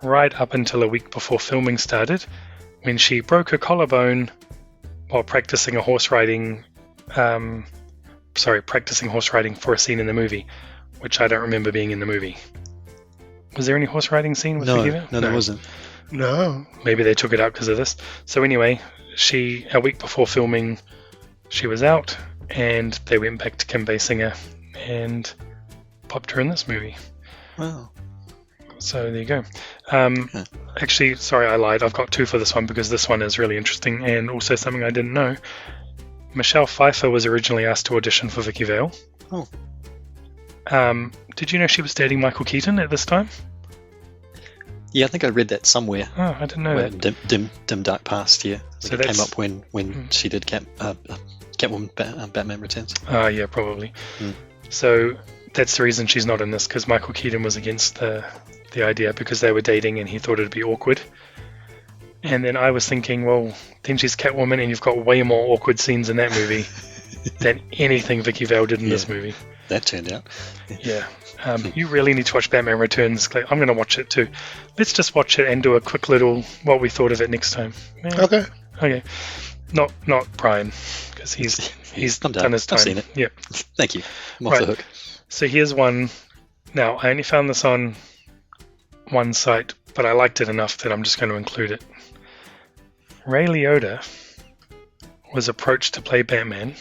right up until a week before filming started, when she broke her collarbone while practicing horse riding for a scene in the movie, which I don't remember being in the movie. Was there any horse riding scene with Vicky Vale? No, there wasn't. No. Maybe they took it out because of this. So anyway, a week before filming, she was out, and they went back to Kim Basinger and popped her in this movie. Wow. So there you go. Actually, sorry, I lied. I've got two for this one because this one is really interesting and also something I didn't know. Michelle Pfeiffer was originally asked to audition for Vicky Vale. Oh. Did you know she was dating Michael Keaton at this time? Yeah, I think I read that somewhere. Oh, I didn't know that. Dim dark past. Yeah. So So it came that's- up when she did Catwoman Batman Returns. Yeah, probably. So that's the reason she's not in this, because Michael Keaton was against the idea because they were dating and he thought it'd be awkward. And then I was thinking, well, then she's Catwoman and you've got way more awkward scenes in that movie than anything Vicky Vale did in this movie. That turned out. Yeah. You really need to watch Batman Returns. I'm going to watch it too. Let's just watch it and do a quick little what we thought of it next time. Yeah. Okay. Not Brian, because he's I'm done his time. I've seen it. Yeah. Thank you. I'm off the hook. So here's one. Now, I only found this on one site, but I liked it enough that I'm just going to include it. Ray Liotta was approached to play Batman.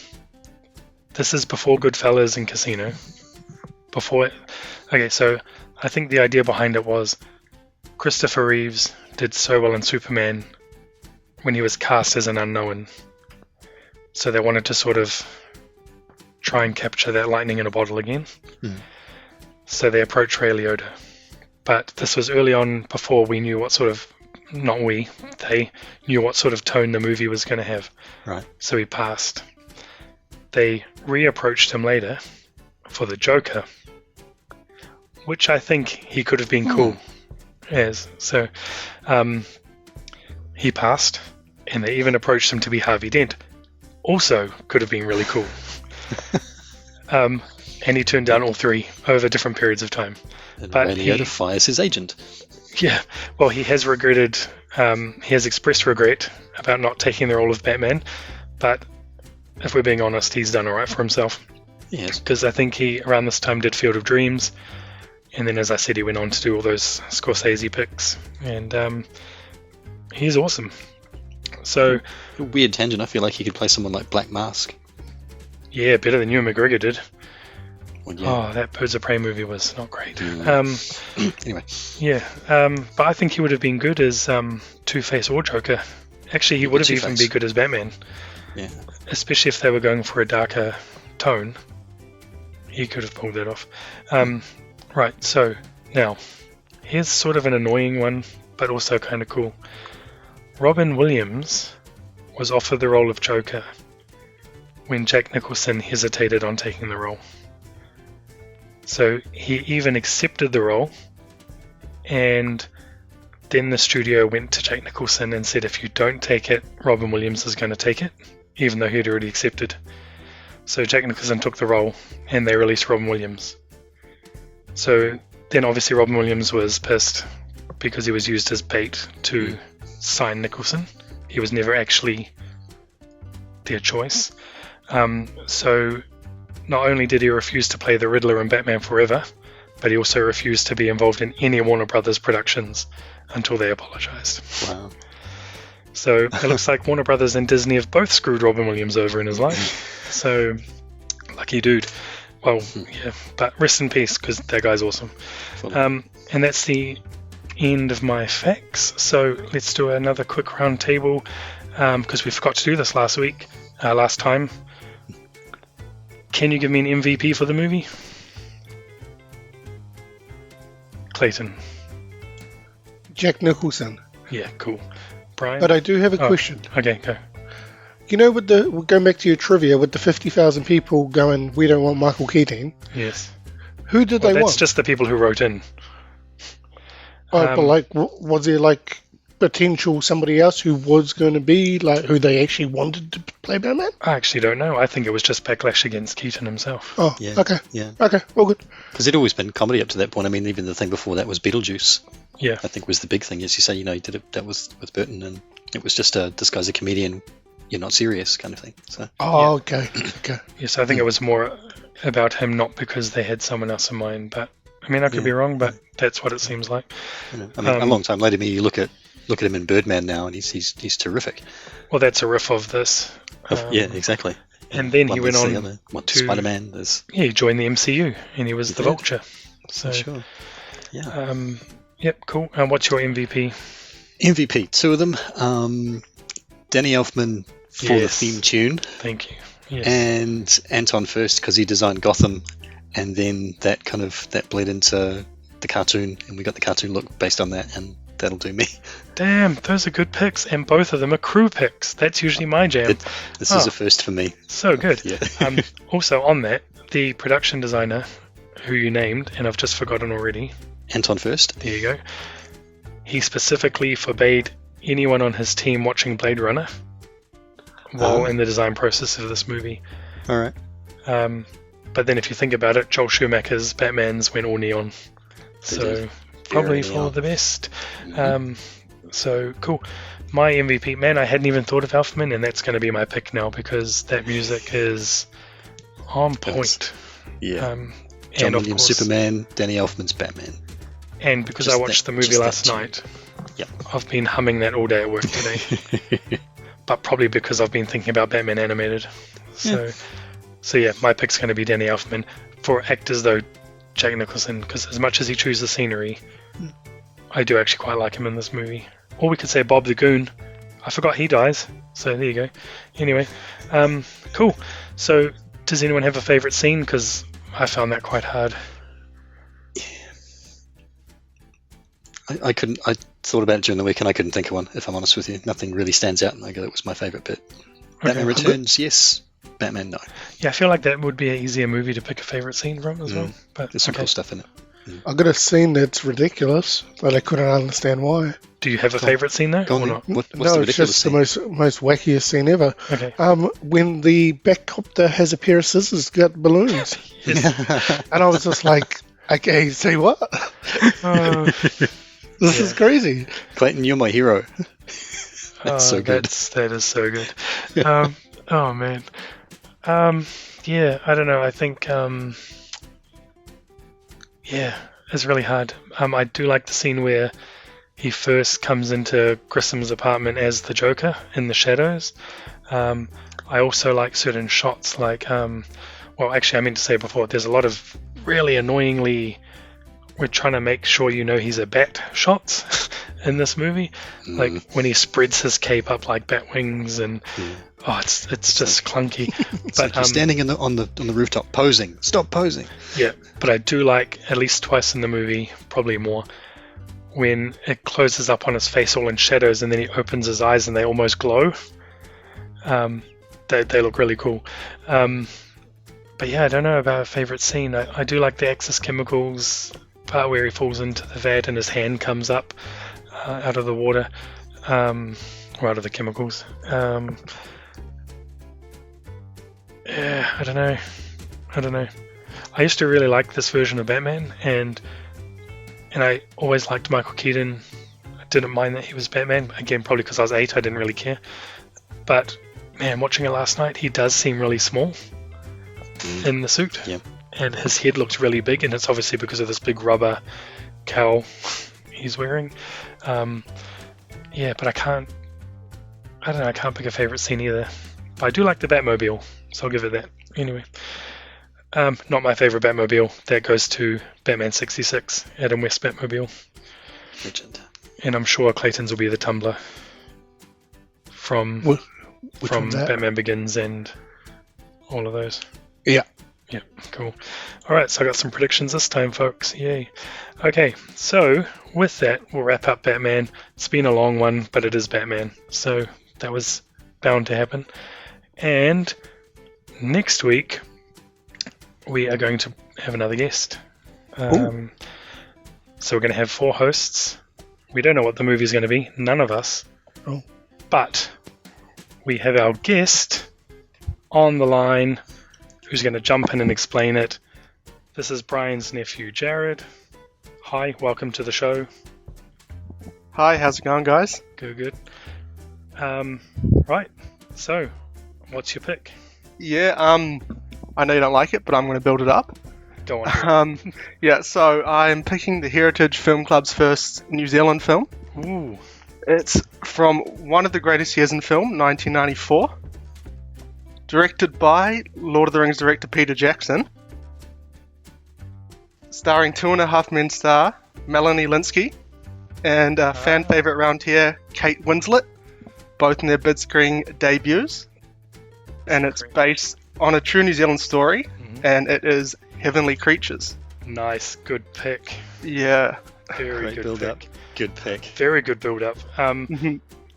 This is before Goodfellas and Casino. Okay, so I think the idea behind it was Christopher Reeves did so well in Superman when he was cast as an unknown. So they wanted to sort of try and capture that lightning in a bottle again. So they approached Ray Liotta. But this was early on before we knew what sort of, they knew what sort of tone the movie was going to have. Right. So he passed. They reapproached him later for the Joker, which I think he could have been cool as. So he passed, and they even approached him to be Harvey Dent. Also could have been really cool. And he turned down all three over different periods of time. And but Ray Liotta fires his agent. Yeah, well, he has regretted, he has expressed regret about not taking the role of Batman, but if we're being honest, he's done alright for himself. Yes. Because I think he, around this time, did Field of Dreams, and then, as I said, he went on to do all those Scorsese picks, and he's awesome. So, Weird tangent, I feel like he could play someone like Black Mask. yeah, better than Ewan McGregor did. Well, yeah. Oh, that Birds of Prey movie was not great. Anyway. Yeah, but I think he would have been good as Two-Face or Joker. Actually, he would have even been good as Batman. Yeah. Especially if they were going for a darker tone. He could have pulled that off. Right, so now, here's sort of an annoying one, but also kind of cool. Robin Williams was offered the role of Joker when Jack Nicholson hesitated on taking the role. So he even accepted the role, and then the studio went to Jack Nicholson and said, if you don't take it, Robin Williams is going to take it, even though he'd already accepted. So Jack Nicholson took the role, and they released Robin Williams. So then obviously Robin Williams was pissed because he was used as bait to sign Nicholson. He was never actually their choice. So not only did he refuse to play the Riddler in Batman Forever, but he also refused to be involved in any Warner Brothers productions until they apologized. Wow. So it looks like Warner Brothers and Disney have both screwed Robin Williams over in his life. So, lucky dude. Well, yeah, but rest in peace, because that guy's awesome. And that's the end of my facts. So let's do another quick round table, because we forgot to do this last time. Can you give me an MVP for the movie? Clayton. Jack Nicholson. Yeah, cool. Brian? But I do have a question. Okay, go. You know, going back to your trivia, with the 50,000 people going, we don't want Michael Keaton. Yes. Who did they want? That's just the people who wrote in. But was there potential somebody else who was going to be who they actually wanted to play Batman? I actually don't know. I think it was just backlash against Keaton himself. Oh, Yeah, okay. yeah. Okay, all good. Because it'd always been comedy up to that point. I mean, even the thing before that was Beetlejuice. Yeah. I think was the big thing. As you say, he did it. That was with Burton, and it was just this guy's a comedian. You're not serious, kind of thing. So. Oh, okay. Okay. Yes, I think it was more about him, not because they had someone else in mind. But I mean, I could be wrong, but that's what it seems like. I mean, a long time later, you look at him in Birdman now, and he's terrific. Well, that's a riff of this. Yeah, exactly. And then he went on to Spider-Man. he joined the MCU, and he was the Vulture. So, sure. Yeah. Yep, cool. And what's your MVP? MVP, two of them. Danny Elfman for the theme tune. Thank you. Yes. And Anton first because he designed Gotham, and then that bled into the cartoon, and we got the cartoon look based on that, and that'll do me. Damn, those are good picks, and both of them are crew picks. That's usually my jam. This is a first for me. So good. Yeah. Also on that, the production designer who you named, and I've just forgotten already. Anton first. There you go. He specifically forbade anyone on his team watching Blade Runner while in the design process of this movie. All right. But then if you think about it, Joel Schumacher's Batmans went all neon. So probably for the best. So cool. My MVP, man, I hadn't even thought of Elfman, and that's going to be my pick now because that music is on point. Yeah. John and of Williams' course, Superman, Danny Elfman's Batman. and because Just I watched the movie just last that. night, Yep. I've been humming that all day at work today. But probably because I've been thinking about Batman animated. So yeah, my pick's going to be Danny Elfman. For actors though, Jack Nicholson, because as much as he chews the scenery, I do actually quite like him in this movie. Or we could say Bob the Goon. I forgot he dies, so there you go. Anyway, cool. So does anyone have a favourite scene? Because I found that quite hard. I couldn't. I thought about it during the week and I couldn't think of one. If I'm honest with you, nothing really stands out, and I go, that was my favourite bit. Batman Returns, yes. Batman, no. Yeah, I feel like that would be an easier movie to pick a favourite scene from as well. But There's some cool stuff in it. I got a scene that's ridiculous, but I couldn't understand why. Do you have a favourite scene though? Go on Or then. not? What's No, the it's ridiculous just scene? the most wackiest scene ever. Okay. When the Batcopter has a pair of scissors got balloons, and I was just like, okay, say what? This is crazy. Clayton, you're my hero. That's so good. That is so good. Oh man. Yeah, I don't know. I think it's really hard. I do like the scene where he first comes into Grissom's apartment as the Joker in the shadows. I also like certain shots, like well, actually, I meant to say before, there's a lot of really annoyingly, we're trying to make sure you know he's a bat shots in this movie. Like when he spreads his cape up like bat wings, and it's just clunky. It's But like you're standing on the rooftop posing. Stop posing. yeah, but I do like at least twice in the movie, probably more, when it closes up on his face all in shadows and then he opens his eyes and they almost glow. They look really cool. But yeah, I don't know about a favourite scene. I do like the Axis Chemicals part where he falls into the vat and his hand comes up out of the water, or out of the chemicals. Yeah, I don't know. I used to really like this version of Batman, and I always liked Michael Keaton. I didn't mind that he was Batman. Again, probably because I was 8, I didn't really care. But man, watching it last night, he does seem really small in the suit. Yeah. And his head looks really big, and it's obviously because of this big rubber cowl he's wearing. Yeah, but I can't pick a favourite scene either. But I do like the Batmobile, so I'll give it that. Anyway, not my favourite Batmobile. That goes to Batman 66, Adam West Batmobile. Legend. And I'm sure Clayton's will be the Tumbler from Which one's that? Batman Begins and all of those. Yeah. Yeah, cool. Alright, so I got some predictions this time, folks. Yay. Okay, so with that, we'll wrap up Batman. It's been a long one, but it is Batman, so that was bound to happen. And next week, we are going to have another guest. So we're going to have 4 hosts. We don't know what the movie is going to be, none of us. Oh. But we have our guest on the line who's going to jump in and explain it. This is Brian's nephew, Jared. Hi, welcome to the show. Hi, how's it going, guys? Good. Right, so, what's your pick? Yeah, I know you don't like it, but I'm going to build it up. Go on. Yeah, so I'm picking the Heritage Film Club's first New Zealand film. Ooh, It's from one of the greatest years in film, 1994. Directed by Lord of the Rings director Peter Jackson. Starring Two and a Half Men star Melanie Linsky. And fan favourite around here, Kate Winslet. Both in their big screen debuts. And it's based on a true New Zealand story. And it is Heavenly Creatures. nice, good pick. Yeah. Very Great good build-up. pick. Good pick. Very good build-up.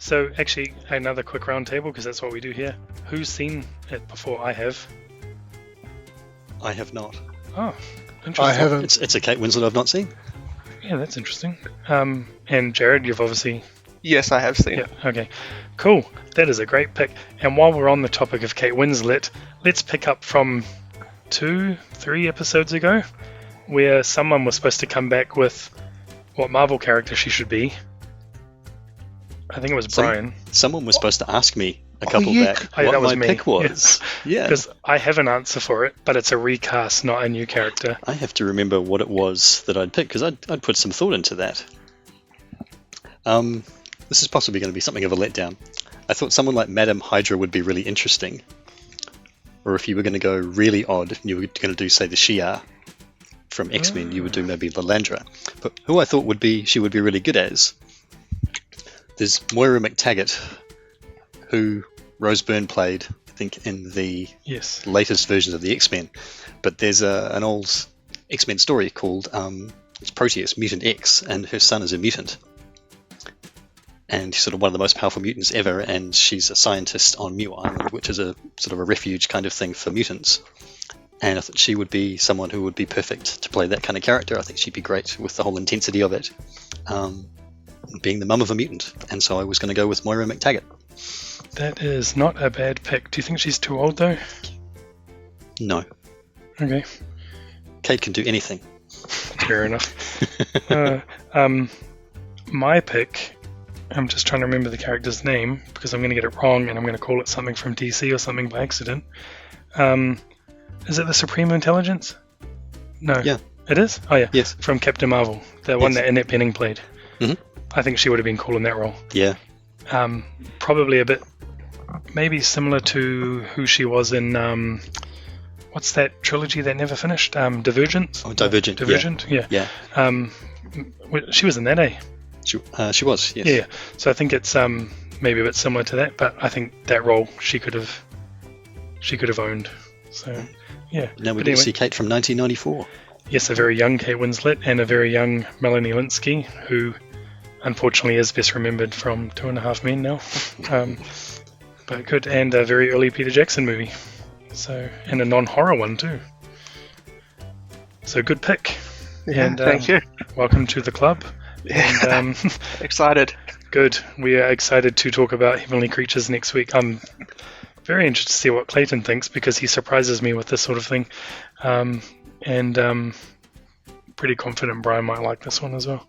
So, actually, another quick round table, because that's what we do here. Who's seen it before? I have. I have not. Oh, interesting. I haven't. It's a Kate Winslet I've not seen. Yeah, that's interesting. And Jared, you've obviously... Yes, I have seen Yeah, it. okay. Cool. That is a great pick. And while we're on the topic of Kate Winslet, let's pick up from 2-3 episodes ago, where someone was supposed to come back with what Marvel character she should be. I think it was Brian. Someone was supposed to ask me a couple yeah. back Oh, yeah, what that was my me. pick was. Yeah. Because I have an answer for it, but it's a recast, not a new character. I have to remember what it was that I'd picked, because I'd put some thought into that. This is possibly going to be something of a letdown. I thought someone like Madame Hydra would be really interesting. Or if you were going to go really odd, and you were going to do, say, the Shi'ar from X-Men, you would do maybe Lilandra. But who I thought she would be really good as, there's Moira McTaggart, who Rose Byrne played, I think, in the latest versions of the X-Men. But there's an old X-Men story called it's Proteus, Mutant X, and her son is a mutant. And she's sort of one of the most powerful mutants ever, and she's a scientist on Mu Island, which is a sort of a refuge kind of thing for mutants. And I thought she would be someone who would be perfect to play that kind of character. I think she'd be great with the whole intensity of it, being the mum of a mutant. And so I was going to go with Moira McTaggart. That is not a bad pick. Do you think she's too old, though? No. Okay. Kate can do anything. Fair enough. My pick, I'm just trying to remember the character's name, because I'm going to get it wrong, and I'm going to call it something from DC or something by accident. Is it the Supreme Intelligence? No. Yeah. It is? Oh, yeah. Yes. From Captain Marvel, the one that Annette Bening played. Mm-hmm. I think she would have been cool in that role. Yeah. Probably a bit, maybe similar to who she was in, what's that trilogy that never finished? Divergent? Oh, Divergent. Divergent, yeah. She was in that, eh? She was, yes. Yeah. So I think it's maybe a bit similar to that, but I think that role she could have owned. So, yeah. Now we get to see Kate from 1994. Yes, a very young Kate Winslet and a very young Melanie Lynskey, who unfortunately is best remembered from 2.5 Men now. But good, and a very early Peter Jackson movie. So, and a non-horror one too. So good pick. Yeah, and thank you. Welcome to the club. And excited. Good. We are excited to talk about Heavenly Creatures next week. I'm very interested to see what Clayton thinks, because he surprises me with this sort of thing. And pretty confident Brian might like this one as well.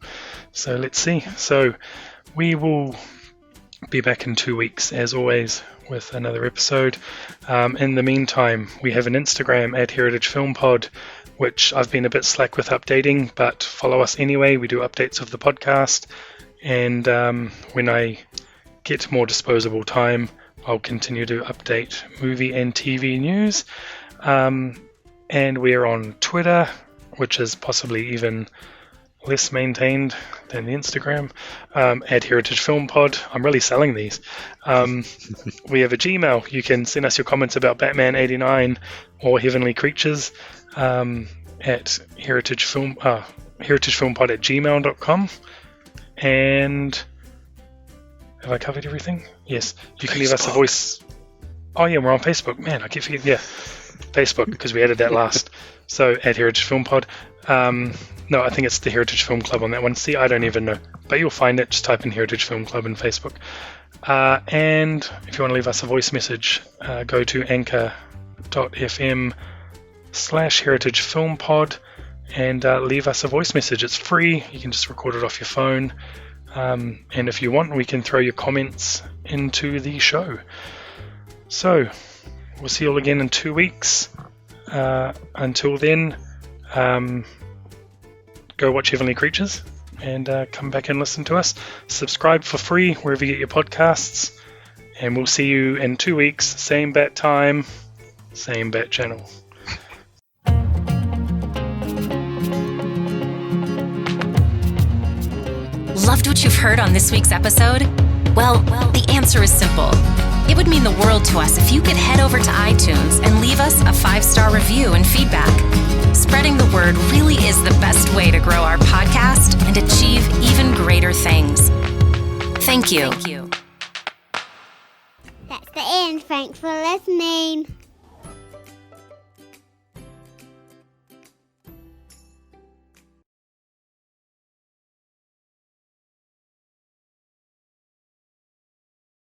So let's see. So we will be back in 2 weeks, as always, with another episode. In the meantime, we have an Instagram at Heritage Film Pod, which I've been a bit slack with updating, but follow us anyway. We do updates of the podcast, and when I get more disposable time, I'll continue to update movie and TV news. And we're on Twitter, which is possibly even less maintained than the Instagram, at Heritage Film Pod. I'm really selling these. We have a Gmail. You can send us your comments about Batman 89 or Heavenly Creatures at heritagefilmpod@gmail.com. And have I covered everything? Yes. You can leave us a voice. Oh yeah, we're on Facebook. Man, I keep forgetting. Yeah, Facebook, because we added that last. So at Heritage Film Pod. No, I think it's the Heritage Film Club on that one. See, I don't even know, but you'll find it. Just type in Heritage Film Club in Facebook. And if you want to leave us a voice message, go to anchor.fm/Heritage Film Pod and leave us a voice message. It's free. You can just record it off your phone. And if you want, we can throw your comments into the show. So, we'll see you all again in 2 weeks. Until then, go watch Heavenly Creatures and come back and listen to us. Subscribe for free wherever you get your podcasts. And we'll see you in 2 weeks. Same bat time, same bat channel. Loved what you've heard on this week's episode? Well, the answer is simple. It would mean the world to us if you could head over to iTunes and leave us a 5-star review and feedback. Spreading the word really is the best way to grow our podcast and achieve even greater things. Thank you. That's the end. Thanks for listening.